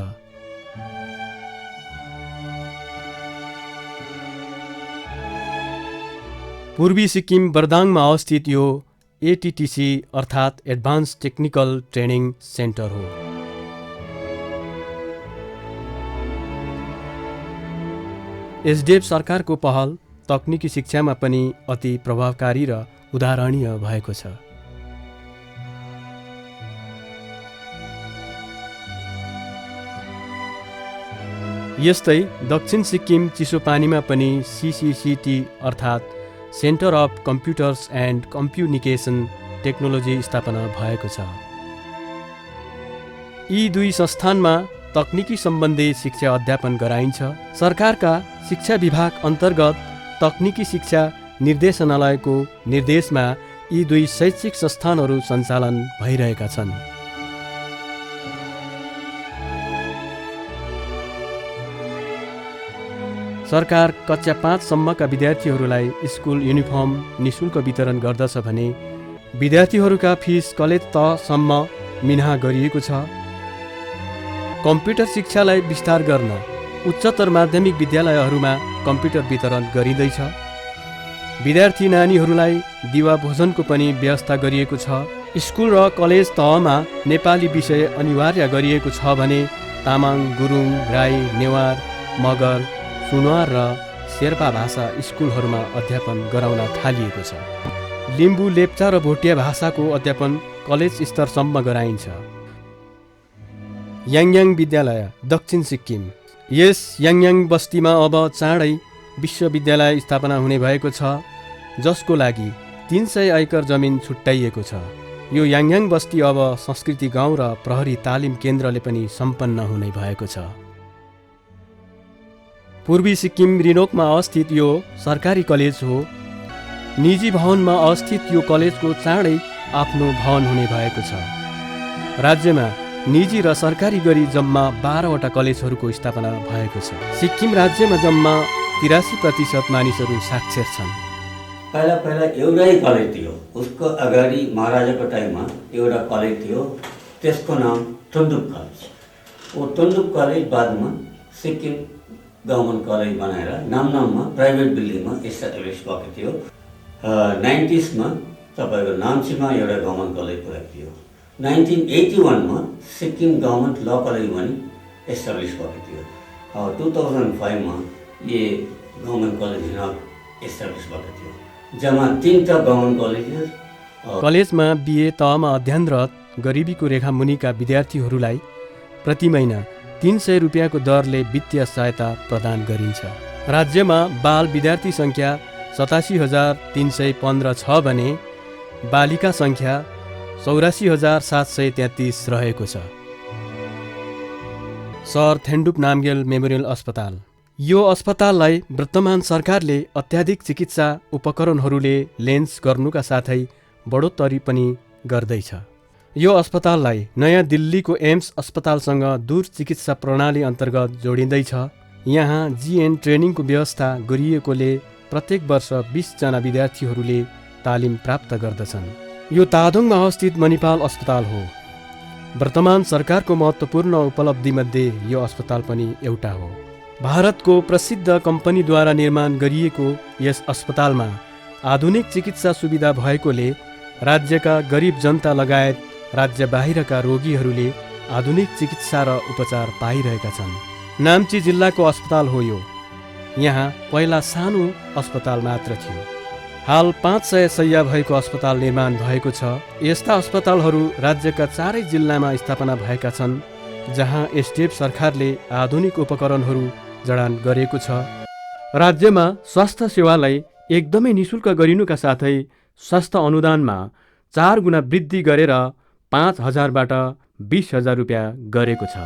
पूर्वी सिक्किम बर्दाङमा अवस्थित यो एटिटिसी अर्थात् एडभान्स टेक्निकल ट्रेनिङ सेन्टर हो। एसडिएफ सरकारको पहल तकनिकी शिक्षामा पनि अति प्रभावकारी र उदाहरणीय भएको छ। यस्तै दक्षिण सिक्किम चिसोपानीमा पनि सिसिसिटी अर्थात् centre of computers and communication technology स्थापना भएको छ। यी दुई संस्थानमा तकनिकी सम्बन्धी शिक्षा अध्यापन गराइन्छ। सरकारका शिक्षा विभाग अन्तर्गत तकनिकी शिक्षा निर्देशनालयको निर्देशमा यी दुई शैक्षिक संस्थानहरू सञ्चालन भइरहेका छन्। सरकार कक्षा 5 सम्मका विद्यार्थीहरूलाई स्कुल युनिफर्म निशुल्क वितरण गर्दछ भने विद्यार्थीहरूका फिस कलेज तहसम्म मिनाहा गरिएको छ। कम्प्युटर शिक्षालाई विस्तार गर्न उच्चतर माध्यमिक विद्यालयहरूमा कम्प्युटर वितरण गरिँदैछ। विद्यार्थी नानीहरूलाई दिवा भोजनको पनि व्यवस्था गरिएको छ। स्कुल र कलेज तहमा नेपाली विषय अनिवार्य गरिएको छ भने तामाङ, गुरुङ, राई, नेवार, मगर, सुनवार र शेर्पा भाषा स्कुलहरूमा अध्यापन गराउन थालिएको छ। लिम्बू, लेप्चा र भोटिया भाषाको अध्यापन कलेज स्तरसम्म गराइन्छ। याङयाङ विद्यालय दक्षिण सिक्किम। यस याङयाङ बस्तीमा अब चाँडै विश्वविद्यालय स्थापना हुने भएको छ, जसको लागि 300 एकड़ जमिन छुट्याइएको छ। यो याङयाङ बस्ती अब संस्कृति गाउँ र प्रहरी तालिम केन्द्रले पनि सम्पन्न हुने भएको छ। पूर्वी सिक्किम रिनोकमा अवस्थित यो सरकारी कलेज हो। निजी भवनमा अवस्थित यो कलेजको चाँडै आफ्नो भवन हुने भएको छ। राज्यमा निजी र सरकारी गरी जम्मा 12वटा कलेजहरूको स्थापना भएको छ। सिक्किम राज्यमा जम्मा 83% मानिसहरू साक्षर छन्।
पहिला एउटै कलेज थियो। उसको अगाडि महाराजाको टाइममा एउटा कलेज थियो, त्यसको नाम टुन्डुप कलेज। वो टुन्डुप कलेज बादमा सिक्किम गभर्मेन्ट कलेज बनाएर नामनाममा प्राइभेट बिल्डिङमा इस्टाब्लिस भएको थियो। 90s मा तपाईँको नाम्चीमा एउटा गभर्मेन्ट कलेज भएको थियो। 1981 मा सिक्किम गभर्मेन्ट ल कलेज पनि इस्टाब्लिस भएको थियो। 2005 मा ये गभर्मेन्ट कलेज इस्टाब्लिस भएको थियो। जम्मा 3टा गभर्मेन्ट
कलेजमा बिए तहमा अध्ययनरत गरिबीको रेखा मुनिका विद्यार्थीहरूलाई प्रति महिना 300 रुपियाँको दरले वित्तीय सहायता प्रदान गरिन्छ। राज्यमा बाल विद्यार्थी सङ्ख्या 87,315 छ भने बालिका सङ्ख्या 84,733 रहेको छ। सर थेन्डुप नामग्याल मेमोरियल अस्पताल। यो अस्पताललाई वर्तमान सरकारले अत्याधिक चिकित्सा उपकरणहरूले लेन्स गर्नुका साथै बढोत्तरी पनि गर्दैछ। यो अस्पताललाई नयाँ दिल्लीको एम्स अस्पतालसँग दूर चिकित्सा प्रणाली अन्तर्गत जोडिँदैछ। यहाँ जिएन ट्रेनिङको व्यवस्था गरिएकोले प्रत्येक वर्ष 20 जना विद्यार्थीहरूले तालिम प्राप्त गर्दछन्। यो तादोङमा अवस्थित मणिपाल अस्पताल हो। वर्तमान सरकारको महत्त्वपूर्ण उपलब्धिमध्ये यो अस्पताल पनि एउटा हो। भारतको प्रसिद्ध कम्पनीद्वारा निर्माण गरिएको यस अस्पतालमा आधुनिक चिकित्सा सुविधा भएकोले राज्यका गरिब जनता लगायत राज्य बाहिरका रोगीहरूले आधुनिक चिकित्सा र उपचार पाइरहेका छन्। नाम्ची जिल्लाको अस्पताल हो यो। यहाँ पहिला सानो अस्पताल मात्र थियो। हाल 500 शैय्या भएको अस्पताल निर्माण भएको छ। यस्ता अस्पतालहरू राज्यका 4 जिल्लामा स्थापना भएका छन्, जहाँ एसडिएफ सरकारले आधुनिक उपकरणहरू जडान गरेको छ। राज्यमा स्वास्थ्य सेवालाई एकदमै निशुल्क गरिनुका साथै स्वास्थ्य अनुदानमा 4 गुणा वृद्धि गरेर 5,000बाट 20,000 रुपियाँ गरेको छ।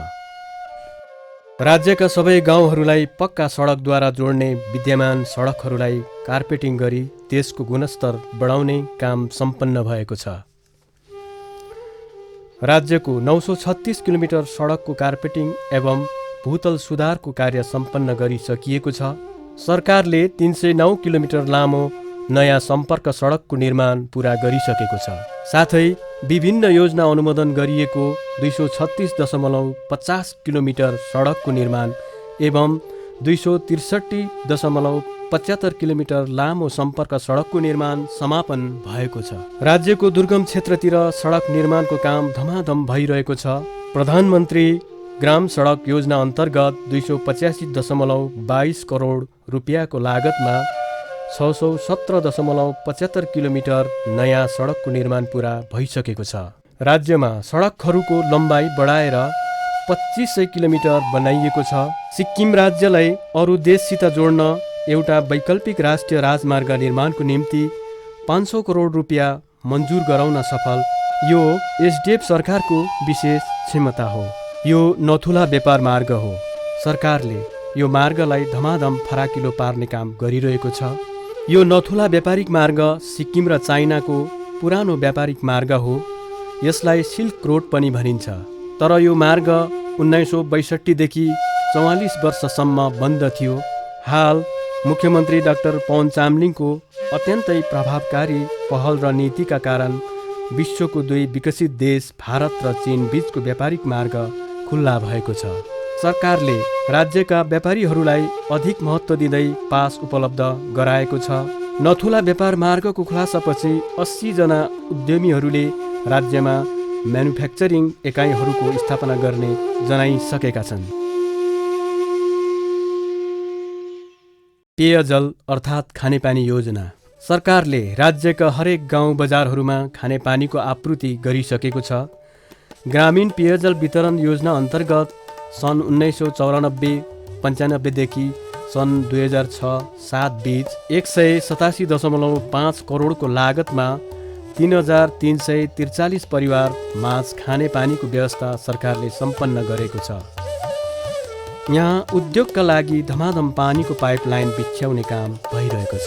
राज्यका सबै गाउँहरूलाई पक्का सडकद्वारा जोड्ने विद्यमान सडकहरूलाई कार्पेटिङ गरी देशको गुणस्तर बढाउने काम सम्पन्न भएको छ। राज्यको 936 किलोमिटर सडकको कार्पेटिङ एवं भूतल सुधारको कार्य सम्पन्न गरिसकिएको छ। सरकारले 309 किलोमिटर लामो नयाँ सम्पर्क सडकको निर्माण पुरा गरिसकेको छ। साथै विभिन्न योजना अनुमोदन गरिएको 236.50 किलोमिटर सडकको निर्माण एवं 263.75 किलोमिटर लामो सम्पर्क सडकको निर्माण समापन भएको छ। राज्यको दुर्गम क्षेत्रतिर सडक निर्माणको काम धमाधम भइरहेको छ। प्रधानमन्त्री ग्राम सडक योजना अन्तर्गत 285.22 करोड रुपियाँको लागतमा 617.75 किलोमिटर नयाँ सडकको निर्माण पुरा भइसकेको छ। राज्यमा सडकहरूको लम्बाइ बढाएर 2500 किलोमिटर बनाइएको छ। सिक्किम राज्यलाई अरू देशसित जोड्न एउटा वैकल्पिक राष्ट्रिय राजमार्ग निर्माणको निम्ति 500 करोड रुपियाँ मन्जुर गराउन सफल। यो एसडिएफ सरकारको विशेष क्षमता हो। यो नथुला व्यापार मार्ग हो। सरकारले यो मार्गलाई धमाधम फराकिलो पार्ने काम गरिरहेको छ। यो नथुला व्यापारिक मार्ग सिक्किम र चाइनाको पुरानो व्यापारिक मार्ग हो। यसलाई सिल्क रोड पनि भनिन्छ। तर यो मार्ग 1962 देखि 44 वर्षसम्म बन्द थियो। हाल मुख्यमन्त्री डाक्टर पवन चामलिङको अत्यन्तै प्रभावकारी पहल र नीतिका कारण विश्वको दुई विकसित देश भारत र चीन बीचको व्यापारिक मार्ग खुल्ला भएको छ। सरकारले राज्यका व्यापारीहरूलाई अधिक महत्त्व दिँदै पास उपलब्ध गराएको छ। नथुला व्यापार मार्गको खुलासापछि 80 जना उद्यमीहरूले राज्यमा म्यानुफ्याक्चरिङ एकाइहरूको स्थापना गर्ने जनाइसकेका छन्। पेयजल अर्थात् खानेपानी योजना। सरकारले राज्यका हरेक गाउँ बजारहरूमा खानेपानीको आपूर्ति गरिसकेको छ। ग्रामीण पेयजल वितरण योजना अन्तर्गत सन् 1994-95 देखि सन् 2006-07 बीच 187.5 करोडको लागतमा 3343 परिवार माझ खानेपानीको व्यवस्था सरकारले सम्पन्न गरेको छ। यहाँ उद्योगका लागि धमाधम पानीको पाइपलाइन बिछ्याउने काम भइरहेको छ।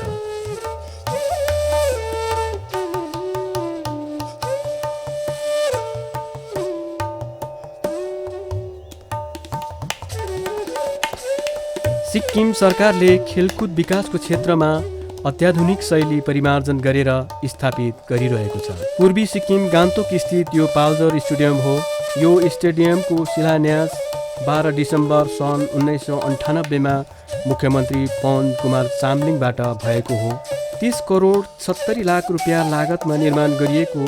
सिक्किम सरकारले खेलकुद विकासको क्षेत्रमा अत्याधुनिक शैली परिमार्जन गरेर स्थापित गरिरहेको छ। पूर्वी सिक्किम गान्तोक स्थित यो पाल्जर स्टेडियम हो। यो स्टेडियमको शिलान्यास 12 डिसेम्बर सन् 1998 मुख्यमन्त्री पवन कुमार चामलिङबाट भएको हो। 30 करोड 70 लाख रुपियाँ लागतमा निर्माण गरिएको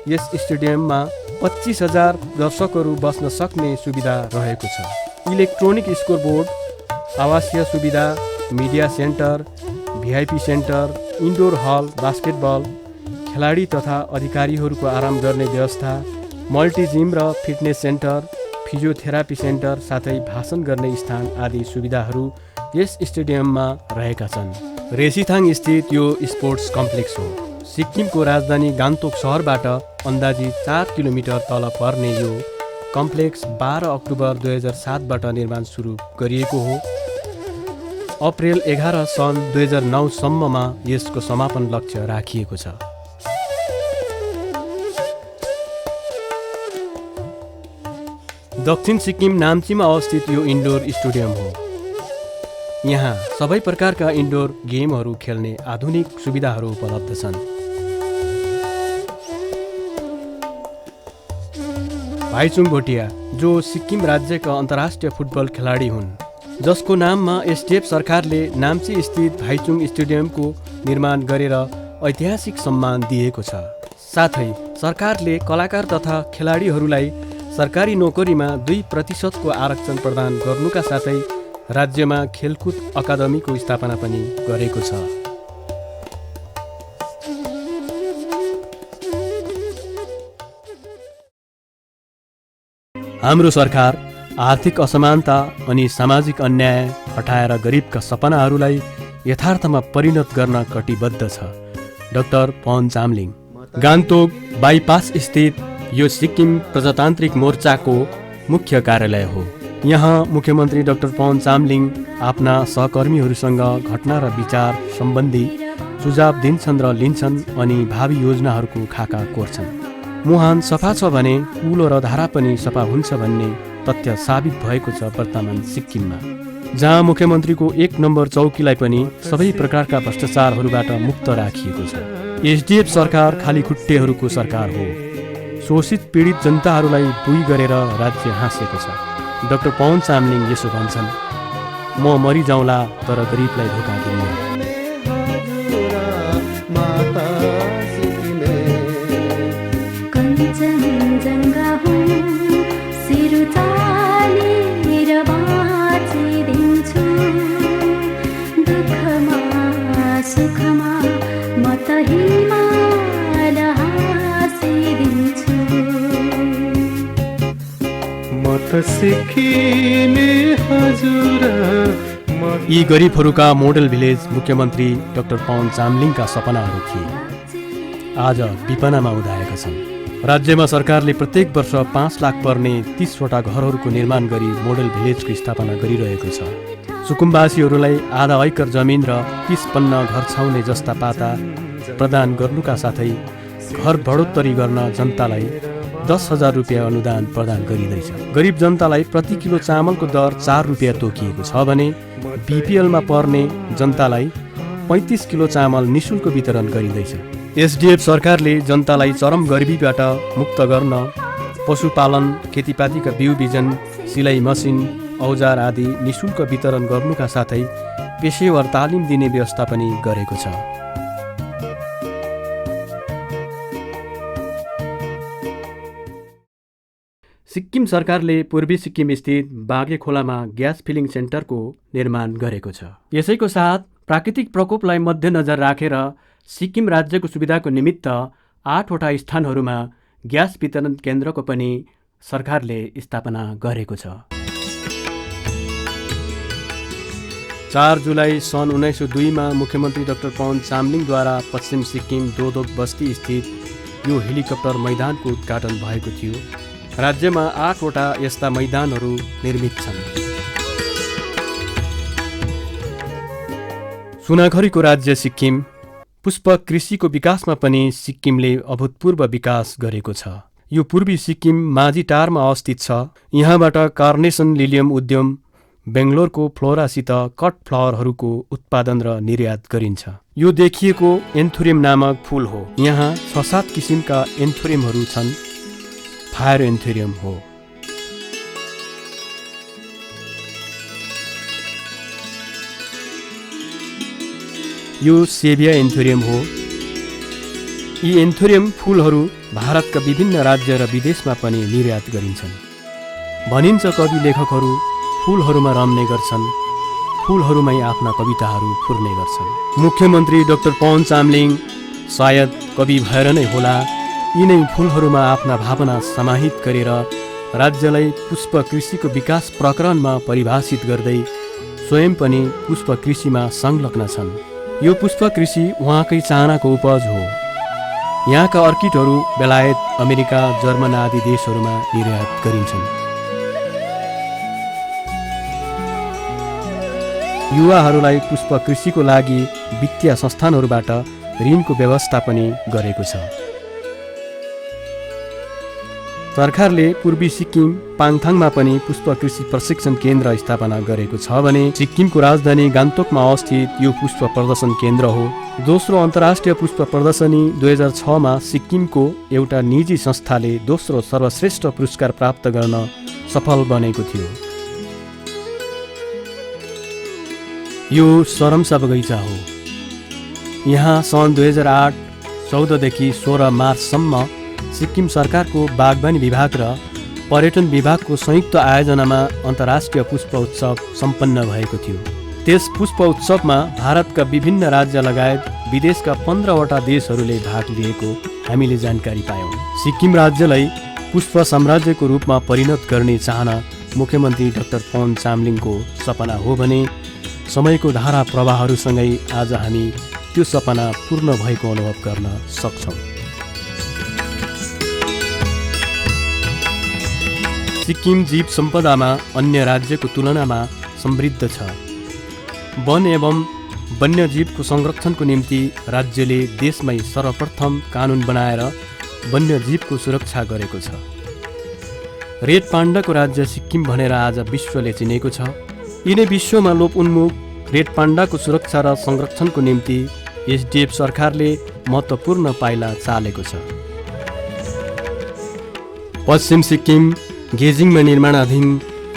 यस स्टेडियममा 25,000 दर्शकहरू बस्न सक्ने सुविधा रहेको छ। इलेक्ट्रोनिक स्कोरबोर्ड, आवासीय सुविधा, media centre, VIP centre, indoor hall, basketball, खेलाडी तथा अधिकारीहरूको आराम गर्ने व्यवस्था, मल्टी जिम र फिटनेस सेन्टर, फिजियोथेरापी सेन्टर साथै भाषण गर्ने स्थान आदि सुविधाहरू यस स्टेडियममा रहेका छन्। रेसीथाङ स्थित यो स्पोर्ट्स कम्प्लेक्स हो। सिक्किमको राजधानी गान्तोक सहरबाट अन्दाजी 4 किलोमिटर तल पर्ने यो कम्प्लेक्स 12 अक्टोबर 2007बाट निर्माण सुरु गरिएको हो। अप्रिल 11 सन् 2009 सम्ममा यसको समापन लक्ष्य राखिएको छ। दक्षिण सिक्किम नाम्चीमा अवस्थित यो इन्डोर स्टेडियम हो। यहाँ सबै प्रकारका इन्डोर गेमहरू खेल्ने आधुनिक सुविधाहरू उपलब्ध छन्। भाइचुङ भोटिया जो सिक्किम राज्यका अन्तर्राष्ट्रिय फुटबल खेलाडी हुन्, जसको नाममा एसडिएफ सरकारले नाम्ची स्थित भाइचुङ स्टेडियमको निर्माण गरेर ऐतिहासिक सम्मान दिएको छ। साथै सरकारले कलाकार तथा खेलाडीहरूलाई सरकारी नोकरीमा 2% आरक्षण प्रदान गर्नुका साथै राज्यमा खेलकुद अकादमीको स्थापना पनि गरेको छ। हाम्रो सरकार आर्थिक असमानता अनि सामाजिक अन्याय हटाएर गरिबका सपनाहरूलाई यथार्थमा परिणत गर्न कटिबद्ध छ। डाक्टर पवन चामलिङ। गान्तोक बाइपास स्थित यो सिक्किम प्रजातान्त्रिक मोर्चाको मुख्य कार्यालय हो। यहाँ मुख्यमन्त्री डाक्टर पवन चामलिङ आफ्ना सहकर्मीहरूसँग घटना र विचार सम्बन्धी सुझाव दिन्छन् र लिन्छन् अनि भावी योजनाहरूको खाका कोर्छन्। मुहान सफा छ भने कुलो र धारा पनि सफा हुन्छ भन्ने तथ्य साबित भएको छ वर्तमान सिक्किममा, जहाँ मुख्यमन्त्रीको 1 नम्बर चौकीलाई पनि सबै प्रकारका भ्रष्टाचारहरूबाट मुक्त राखिएको छ। एसडिएफ सरकार खाली खुट्टेहरूको सरकार हो। शोषित पीडित जनताहरूलाई बुई गरेर राज्य हाँसेको छ। डाक्टर पवन चामलिङ यसो भन्छन्, म मरिजाउँला तर गरिबलाई धोका दिन्न। यी गरिबहरूका मोडल भिलेज मुख्यमन्त्री डाक्टर पवन चामलिङका सपनाहरू थिए, आज विपनामा उदाएका छन्। राज्यमा सरकारले प्रत्येक वर्ष 5 लाख पर्ने 30वटा घरहरूको निर्माण गरी मोडल भिलेजको स्थापना गरिरहेको छ। सुकुम्बासीहरूलाई आधा ऐकर जमिन र 30 पन्न घर छाउने जस्ता पाता प्रदान गर्नुका साथै घर बढोत्तरी गर्न जनतालाई 10,000 रुपियाँ अनुदान प्रदान गरिँदैछ। गरिब जनतालाई प्रति किलो चामलको दर 4 रुपियाँ तोकिएको छ भने बिपिएलमा पर्ने जनतालाई 35 किलो चामल निःशुल्क वितरण गरिँदैछ। एसडिएफ सरकारले जनतालाई चरम गरिबीबाट मुक्त गर्न पशुपालन, खेतीपातीका बिउ बिजन, सिलाइ मसिन, औजार आदि निःशुल्क वितरण गर्नुका साथै पेशेवर तालिम दिने व्यवस्था पनि गरेको छ। सिक्किम सरकारले पूर्वी सिक्किम स्थित बागे खोलामा ग्यास फिलिङ सेन्टरको निर्माण गरेको छ। यसैको साथ प्राकृतिक प्रकोपलाई मध्यनजर राखेर सिक्किम राज्यको सुविधाको निमित्त 8वटा स्थानहरूमा ग्यास वितरण केन्द्रको पनि सरकारले स्थापना गरेको छ। 4 जुलाई सन् 1902 मुख्यमन्त्री डाक्टर पवन चामलिङद्वारा पश्चिम सिक्किम दोदोक बस्ती स्थित यो हेलिकप्टर मैदानको उद्घाटन भएको थियो। राज्यमा 8वटा यस्ता मैदानहरू निर्मित छन्। सुनाखरीको राज्य सिक्किम पुष्प कृषिको विकासमा पनि सिक्किमले अभूतपूर्व विकास गरेको छ। यो पूर्वी सिक्किम माझीटारमा अवस्थित छ। यहाँबाट कार्नेसन लिलियम उद्यम बेङ्गलोरको फ्लोरासित कट फ्लावरहरूको उत्पादन र निर्यात गरिन्छ। यो देखिएको एन्थोरियम नामक फूल हो। यहाँ 6-7 किसिमका एन्थोरियमहरू छन्। फायर एन्थोरियम हो। यो सेभिया एन्थोरियम हो। यी एन्थोरियम फूलहरू भारतका विभिन्न राज्य र विदेशमा पनि निर्यात गरिन्छन्। भनिन्छ कवि लेखकहरू फूलहरूमा रम्ने गर्छन्, फूलहरूमै आफ्ना कविताहरू फुर्ने गर्छन्। मुख्यमन्त्री डाक्टर पवन चामलिङ सायद कवि भएर नै होला, यिनै फूलहरूमा आफ्ना भावना समाहित गरेर राज्यलाई पुष्प कृषिको विकास प्रकरणमा परिभाषित गर्दै स्वयं पनि पुष्प कृषिमा संलग्न छन्। यो पुष्प कृषि उहाँकै चाहनाको उपज हो। यहाँका अर्किडहरू बेलायत, अमेरिका, जर्मन आदि देशहरूमा निर्यात गरिन्छन्। युवाहरूलाई पुष्प कृषिको लागि वित्तीय संस्थानहरूबाट ऋणको व्यवस्था पनि गरेको छ। सरकारले पूर्वी सिक्किम पाङथाङमा पनि पुष्प कृषि प्रशिक्षण केन्द्र स्थापना गरेको छ भने सिक्किमको राजधानी गान्तोकमा अवस्थित यो पुष्प प्रदर्शन केन्द्र हो। दोस्रो अन्तर्राष्ट्रिय पुष्प प्रदर्शनी 2006मा सिक्किमको एउटा निजी संस्थाले दोस्रो सर्वश्रेष्ठ पुरस्कार प्राप्त गर्न सफल बनेको थियो। यो सरमसा बगैँचा हो। यहाँ सन् 2008-14 देखि 16 मार्चसम्म सिक्किम सरकारको बागवानी विभाग र पर्यटन विभागको संयुक्त आयोजनामा अन्तर्राष्ट्रिय पुष्प उत्सव सम्पन्न भएको थियो। त्यस पुष्प उत्सवमा भारतका विभिन्न राज्य लगायत विदेशका 15वटा देशहरूले भाग लिएको हामीले जानकारी पायौँ। सिक्किम राज्यलाई पुष्प साम्राज्यको रूपमा परिणत गर्ने चाहना मुख्यमन्त्री डाक्टर पवन चामलिङको सपना हो भने समयको धारा प्रवाहहरूसँगै आज हामी त्यो सपना पूर्ण भएको अनुभव गर्न सक्छौँ। सिक्किम जीव सम्पदामा अन्य राज्यको तुलनामा समृद्ध छ। वन एवं वन्यजीवको संरक्षणको निम्ति राज्यले देशमै सर्वप्रथम कानुन बनाएर वन्यजीवको सुरक्षा गरेको छ। रेड पाण्डाको राज्य सिक्किम भनेर आज विश्वले चिनेको छ। यिनै विश्वमा लोप उन्मुख रेड पाण्डाको सुरक्षा र संरक्षणको निम्ति एसडिएफ सरकारले महत्त्वपूर्ण पाइला चालेको छ। पश्चिम सिक्किम गेजिङमा निर्माणाधीन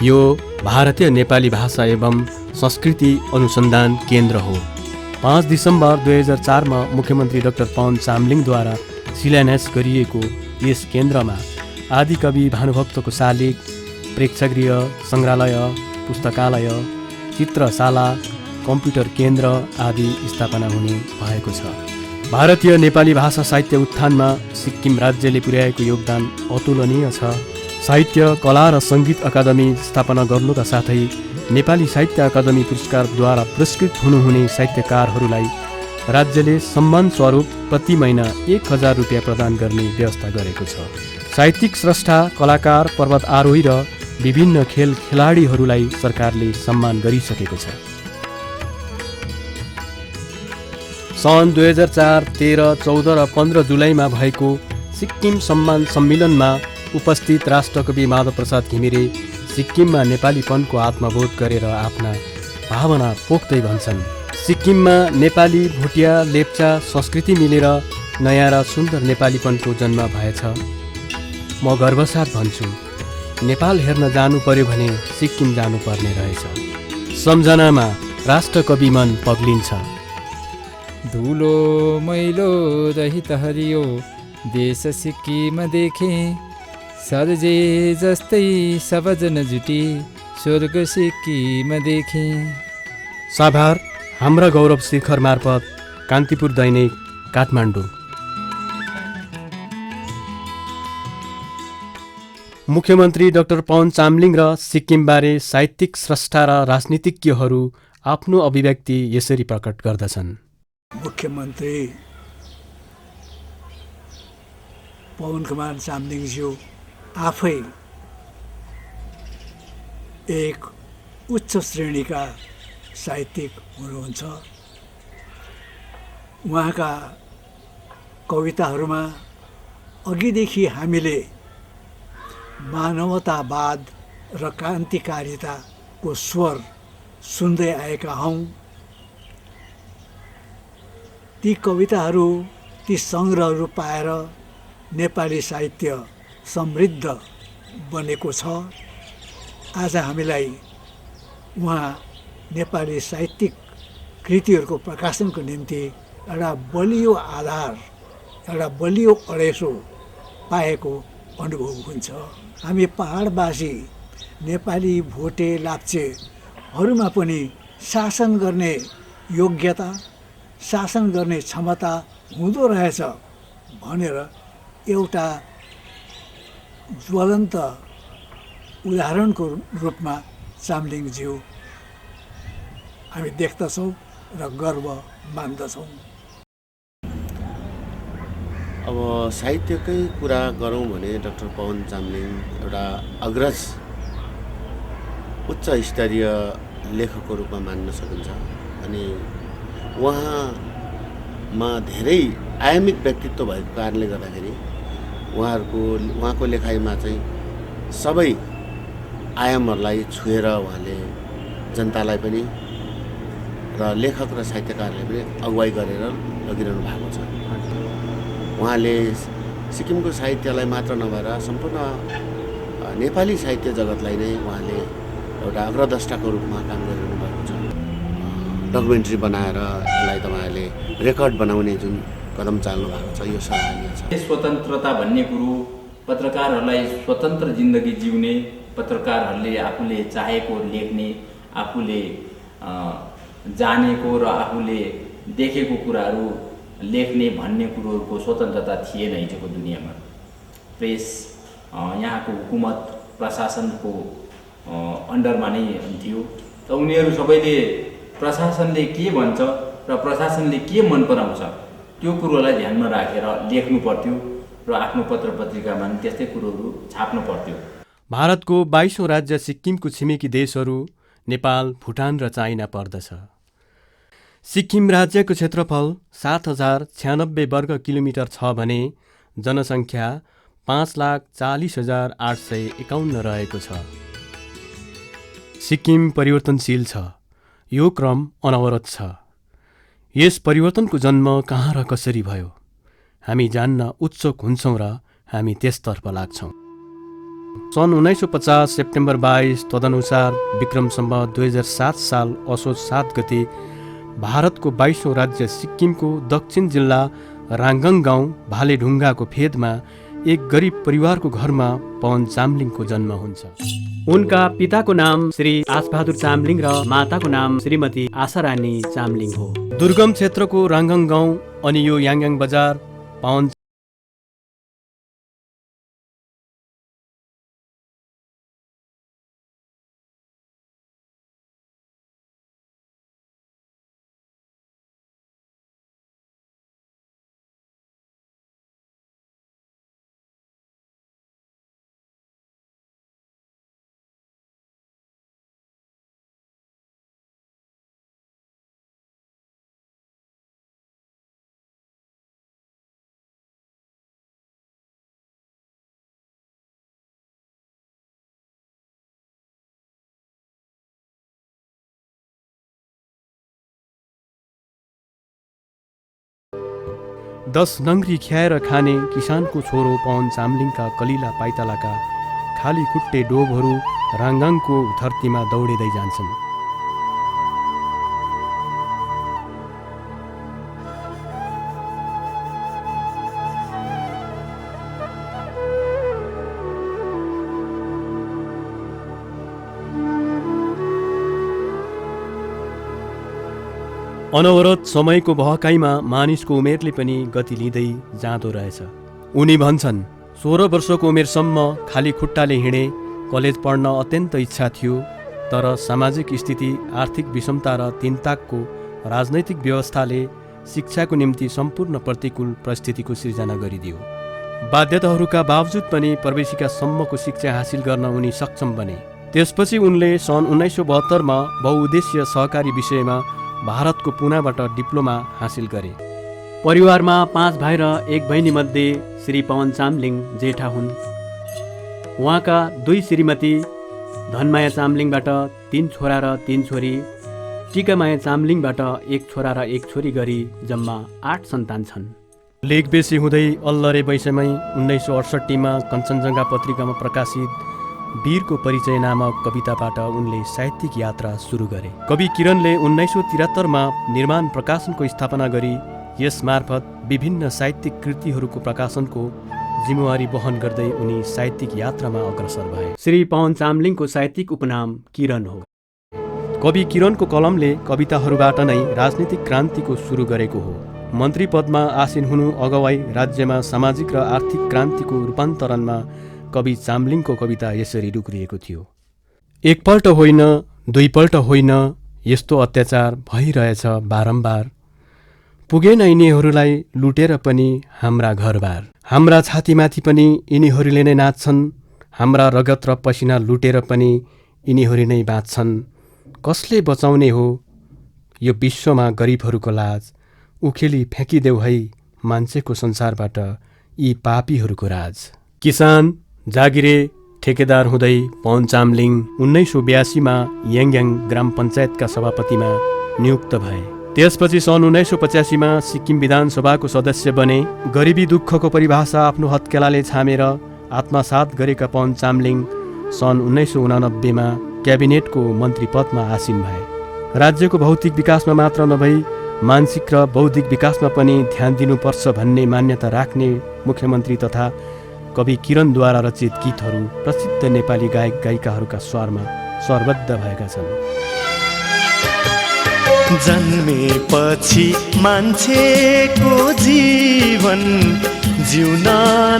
यो भारतीय नेपाली भाषा एवं संस्कृति अनुसन्धान केन्द्र हो। 5 दिसम्बर 2004 मुख्यमन्त्री डाक्टर पवन चामलिङद्वारा शिलान्यास गरिएको यस केन्द्रमा आदिकवि भानुभक्तको शालिग, प्रेक्षागृह, सङ्ग्रहालय, पुस्तकालय, चित्रशाला, कम्प्युटर केन्द्र आदि स्थापना हुने भएको छ। भारतीय नेपाली भाषा साहित्य उत्थानमा सिक्किम राज्यले पुर्याएको योगदान अतुलनीय छ। साहित्य, कला र सङ्गीत अकादमी स्थापना गर्नुका साथै नेपाली साहित्य अकादमी पुरस्कारद्वारा पुरस्कृत हुनुहुने साहित्यकारहरूलाई राज्यले सम्मान स्वरूप प्रति महिना 1000 रुपियाँ प्रदान गर्ने व्यवस्था गरेको छ। साहित्यिक स्रष्टा, कलाकार, पर्वत आरोही र विभिन्न खेल खेलाडीहरूलाई सरकारले सम्मान गरिसकेको छ। सन् 2004, 13, 14 र 15 जुलाईमा भएको सिक्किम सम्मान सम्मेलनमा उपस्थित राष्ट्रकवि माधव प्रसाद घिमिरे सिक्किममा नेपालीपनको आत्मबोध गरेर आफ्ना भावना पोख्दै भन्छन्, सिक्किममा नेपाली, भुटिया, लेप्चा संस्कृति मिलेर नयाँ र सुन्दर नेपालीपनको जन्म भएछ। म गर्वसाथ भन्छु, नेपाल हेर्न जानु पर्यो भने सिक्किम जानुपर्ने रहेछ। सम्झनामा राष्ट्रकवि मन पग्लिन्छ।
धुलो मैलो रहित हरियो देश सिक्किम देखे, सर्जे जस्तै सबजन जुटी स्वर्ग सिक्किम देखे।
साभार हाम्रा गौरव शिखर मार्फत कान्तिपुर दैनिक, काठमाडौँ। मुख्यमन्त्री डाक्टर पवन चामलिङ र सिक्किमबारे साहित्यिक स्रष्टा र राजनीतिज्ञहरू आफ्नो अभिव्यक्ति यसरी प्रकट गर्दछन्।
मुख्यमन्त्री पवन कुमार चामलिङज्यू आफै एक उच्च श्रेणीका साहित्यिक हुनुहुन्छ। उहाँका कविताहरूमा अघिदेखि हामीले मानवतावाद र क्रान्तिकारिताको स्वर सुन्दै आएका हौँ। ती कविताहरू, ती सङ्ग्रहहरू पाएर नेपाली साहित्य समृद्ध बनेको छ। आज हामीलाई उहाँ नेपाली साहित्यिक कृतिहरूको प्रकाशनको निम्ति एउटा बलियो आधार, एउटा बलियो अडेसो पाएको अनुभव हुन्छ। हामी पहाडवासी नेपाली, भोटे, लाप्चेहरूमा पनि शासन गर्ने योग्यता, शासन गर्ने क्षमता हुँदो रहेछ भनेर एउटा ज्वलन्त उदाहरणको रूपमा चामलिङज्यू हामी देख्दछौँ र गर्व मान्दछौँ।
अब साहित्यकै कुरा गरौँ भने डाक्टर पवन चामलिङ एउटा अग्रज उच्च स्तरीय लेखकको रूपमा मान्न सकिन्छ। अनि उहाँमा धेरै आयामिक व्यक्तित्व भएको कारणले गर्दाखेरि उहाँको लेखाइमा चाहिँ सबै आयामहरूलाई छुएर उहाँले जनतालाई पनि र लेखक र साहित्यकारले पनि अगुवाई गरेर लगिरहनु भएको छ। उहाँले सिक्किमको साहित्यलाई मात्र नभएर सम्पूर्ण नेपाली साहित्य जगतलाई नै उहाँले एउटा अग्रद्रष्टाको रूपमा काम गरिरहनु भएको छ। डकुमेन्ट्री बनाएर यसलाई तपाईँहरूले रेकर्ड बनाउने जुन कदम चाल्नु भएको छ यो सराहनीय छ।
स्वतन्त्रता भन्ने कुरो, पत्रकारहरूलाई स्वतन्त्र जिन्दगी जिउने, पत्रकारहरूले आफूले चाहेको लेख्ने, आफूले जानेको र आफूले देखेको कुराहरू लेख्ने भन्ने कुरोहरूको स्वतन्त्रता थिएन हिजोको दुनियाँमा। प्रेस यहाँको हुकुमत प्रशासनको अन्डरमा नै थियो। त उनीहरू सबैले प्रशासनले के भन्छ र प्रशासनले के मन पराउँछ त्यो कुरोलाई ध्यानमा राखेर लेख्नु पर्थ्यो र आफ्नो पत्र पत्रिकामा पनि त्यस्तै कुरोहरू छाप्नु पर्थ्यो।
भारतको 22औं राज्य सिक्किमको छिमेकी देशहरू नेपाल, भुटान र चाइना पर्दछ। सिक्किम राज्यको क्षेत्रफल 7096 वर्ग किलोमिटर छ भने जनसङ्ख्या 5,40,851 रहेको छ। सिक्किम परिवर्तनशील छ। यो क्रम अनवरत छ। यस परिवर्तनको जन्म कहाँ र कसरी भयो हामी जान्न उत्सुक हुन्छौँ र हामी त्यसतर्फ लाग्छौँ। सन् 1950 सेप्टेम्बर 22 तदनुसार विक्रम सम्वत 2007 साल असोज 7 गते भारतको 22औं राज्य सिक्किमको दक्षिण जिल्ला राङ्गाङ गाउँ भालेढुङ्गाको फेदमा एक गरिब परिवारको घरमा पवन चामलिङको जन्म हुन्छ। उनका पिताको नाम श्री आसबहादुर चामलिङ र माताको नाम श्रीमती आशारानी चामलिङ हो। दुर्गम क्षेत्रको राङ्गाङ गाउँ अनि यो याङयाङ बजार पवन दस नङ्ग्री ख्याएर खाने किसानको छोरो पवन चामलिङका कलिला पाइतालाका खाली खुट्टे डोबहरू राङ्गाङको धरतीमा दौडिँदै जान्छन्। अनवरत समयको बहकाइमा मानिसको उमेरले पनि गति लिँदै जाँदो रहेछ। उनी भन्छन् 16 वर्षको उमेरसम्म खाली खुट्टाले हिँडे। कलेज पढ्न अत्यन्त इच्छा थियो, तर सामाजिक स्थिति, आर्थिक विषमता र तिनताकको राजनैतिक व्यवस्थाले शिक्षाको निम्ति सम्पूर्ण प्रतिकूल परिस्थितिको सिर्जना गरिदियो। बाध्यताहरूका बावजुद पनि प्रवेशिकासम्मको शिक्षा हासिल गर्न उनी सक्षम बने। त्यसपछि उनले सन् 1972 बहुउद्देश्य सहकारी विषयमा भारतको पुनाबाट डिप्लोमा हासिल गरे। परिवारमा 5 भाइ र 1 बहिनी मध्ये श्री पवन चामलिङ जेठा हुन्। उहाँका 2 श्रीमती धनमाया चामलिङबाट 3 छोरा र 3 छोरी, टिकामाया चामलिङबाट 1 छोरा र 1 छोरी गरी जम्मा 8 सन्तान छन्। लेख बेसी हुँदै अल्लरे वैशमै 1968 कञ्चनजङ्घा पत्रिकामा प्रकाशित वीरको परिचय नामक कविताबाट उनले साहित्यिक यात्रा सुरु गरे। कवि किरणले 1973 निर्माण प्रकाशनको स्थापना गरी यस मार्फत विभिन्न साहित्यिक कृतिहरूको प्रकाशनको जिम्मेवारी वहन गर्दै उनी साहित्यिक यात्रामा अग्रसर भए। श्री पवन चामलिङको साहित्यिक उपनाम किरण हो। कवि किरणको कलमले कविताहरूबाट नै राजनीतिक क्रान्तिको सुरु गरेको हो। मन्त्री पदमा आसीन हुनु अगवै राज्यमा सामाजिक र आर्थिक क्रान्तिको रूपान्तरणमा कवि चामलिङको कविता यसरी डुक्रिएको थियो। एकपल्ट होइन, दुईपल्ट होइन, यस्तो अत्याचार भइरहेछ बारम्बार। पुगेन यिनीहरूलाई लुटेर पनि हाम्रा घरबार। हाम्रा छातीमाथि पनि यिनीहरूले नै नाच्छन्। हाम्रा रगत र पसिना लुटेर पनि यिनीहरू नै बाँच्छन्। कसले बचाउने हो यो विश्वमा गरिबहरूको लाज? उखेली फ्याँकिदेऊ है मान्छेको संसारबाट यी पापीहरूको राज। किसान, जागिरे, ठेकेदार हुँदै पवन चामलिङ 1982 याङयाङ ग्राम पञ्चायतका सभापतिमा नियुक्त भए। त्यसपछि सन् 1985 सिक्किम विधानसभाको सदस्य बने। गरिबी दुःखको परिभाषा आफ्नो हत्केलाले छामेर आत्मसात गरेका पवन चामलिङ सन् 1989 क्याबिनेटको मन्त्री पदमा आसीन भए। राज्यको भौतिक विकासमा मात्र नभई मानसिक र बौद्धिक विकासमा पनि ध्यान दिनुपर्छ भन्ने मान्यता राख्ने मुख्यमन्त्री तथा कवि किरणद्वारा रचित गीतहरू प्रसिद्ध नेपाली गायक गायिकाहरूका स्वरमा स्वरबद्ध भएका छन्।
जन्मेपछि मान्छेको जीवन जिउन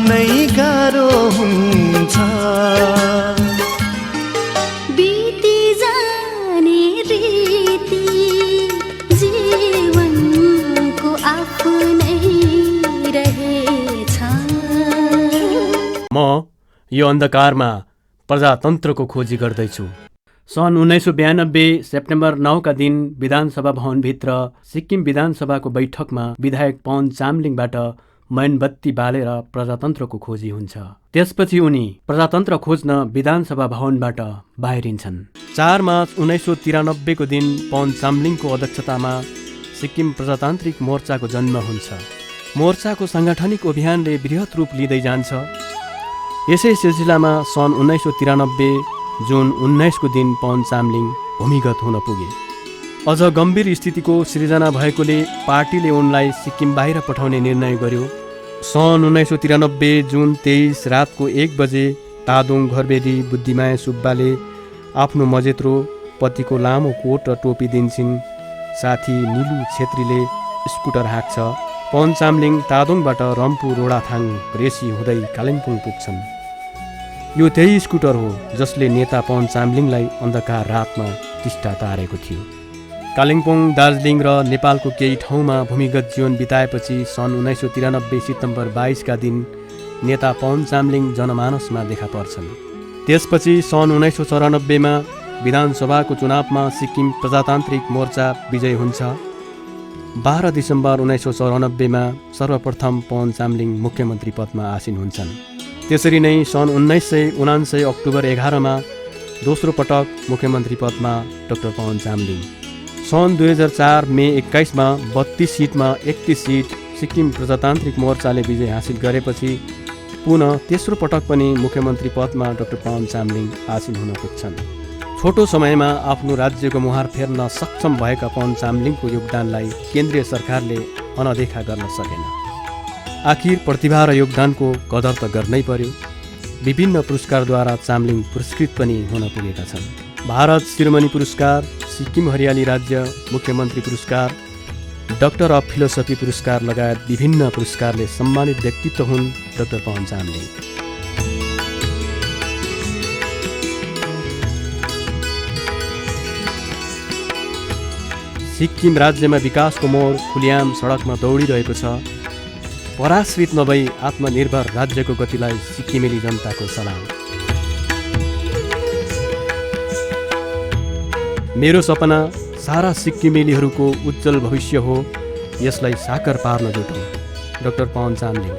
नै गाह्रो हुन्छ।
बिति जाने रीति जीवनको आफ्नै रहेछ।
म यो अन्धकारमा प्रजातन्त्रको खोजी गर्दैछु। सन् 1992 सेप्टेम्बर 9 का दिन विधानसभा भवनभित्र सिक्किम विधानसभाको बैठकमा विधायक पवन चामलिङबाट मैनबत्ती बालेर प्रजातन्त्रको खोजी हुन्छ। त्यसपछि उनी प्रजातन्त्र खोज्न विधानसभा भवनबाट बाहिरिन्छन्। 4 मार्च 1993 को दिन पवन चामलिङको अध्यक्षतामा सिक्किम प्रजातान्त्रिक मोर्चाको जन्म हुन्छ। मोर्चाको साङ्गठनिक अभियानले बृहत रूप लिँदै जान्छ। यसै सिलसिलामा सन् 1993 जुन 19 को दिन पवन चामलिङ भूमिगत हुन पुगे। अझ गम्भीर स्थितिको सृजना भएकोले पार्टीले उनलाई सिक्किम बाहिर पठाउने निर्णय गर्यो। सन् 1993 जुन 23 रातको 1 बजे तादोङ घरबेदी बुद्धिमाया सुब्बाले आफ्नो मजेत्रो पतिको लामो कोट र टोपी दिन्छन्। साथी निलु छेत्रीले स्कुटर हाँक्छ। पवन चामलिङ तादोङबाट रम्फू रोडाथाङ रेसी हुँदै कालिम्पोङ पुग्छन्। यो त्यही स्कुटर हो जसले नेता पवन चामलिङलाई अन्धकार रातमा टिस्टा तारेको थियो। कालिम्पोङ, दार्जिलिङ र नेपालको केही ठाउँमा भूमिगत जीवन बिताएपछि सन् 1993 सितम्बर 22 का दिन नेता पवन चामलिङ जनमानसमा देखा पर्छन्। त्यसपछि सन् 1994 मा विधानसभाको चुनावमा सिक्किम प्रजातान्त्रिक मोर्चा विजय हुन्छ। 12 दिसम्बर 1994 मा सर्वप्रथम पवन चामलिङ मुख्यमन्त्री पदमा आसीन हुन्छन्। त्यसरी नै सन् 1979 अक्टोबर 11 मा दोस्रो पटक मुख्यमन्त्री पदमा डाक्टर पवन चामलिङ। सन् 2004 मे 21 मा 32 सिटमा 31 सिट सिक्किम प्रजातान्त्रिक मोर्चाले विजय हासिल गरेपछि पुनः तेस्रो पटक पनि मुख्यमन्त्री पदमा डाक्टर पवन चामलिङ आसीन हुन पुग्छन्। छोटो समयमा आफ्नो राज्यको मुहार फेर्न सक्षम भएका पवन चामलिङको योगदानलाई केन्द्रीय सरकारले अनदेखा गर्न सकेन। आखिर प्रतिभा र योगदानको कदर त गर्नै पर्यो। विभिन्न पुरस्कारद्वारा चामलिङ पुरस्कृत पनि हुन पुगेका छन्। भारत शिरोमणि पुरस्कार, सिक्किम हरियाली राज्य मुख्यमन्त्री पुरस्कार, डाक्टर अफ फिलोसफी पुरस्कार लगायत विभिन्न पुरस्कारले सम्मानित व्यक्तित्व हुन् डाक्टर पवन चामलिङ। सिक्किम राज्यमा विकासको मोड खुल्याम सडकमा दौडिरहेको छ। पराश्रित नभई आत्मनिर्भर राज्यको गतिलाई सिक्किमेली जनताको सलाम। मेरो सपना सारा सिक्किमेलीहरूको उज्जवल भविष्य हो। यसलाई साकार पार्न जुटौँ। डाक्टर पवन चामलिङ।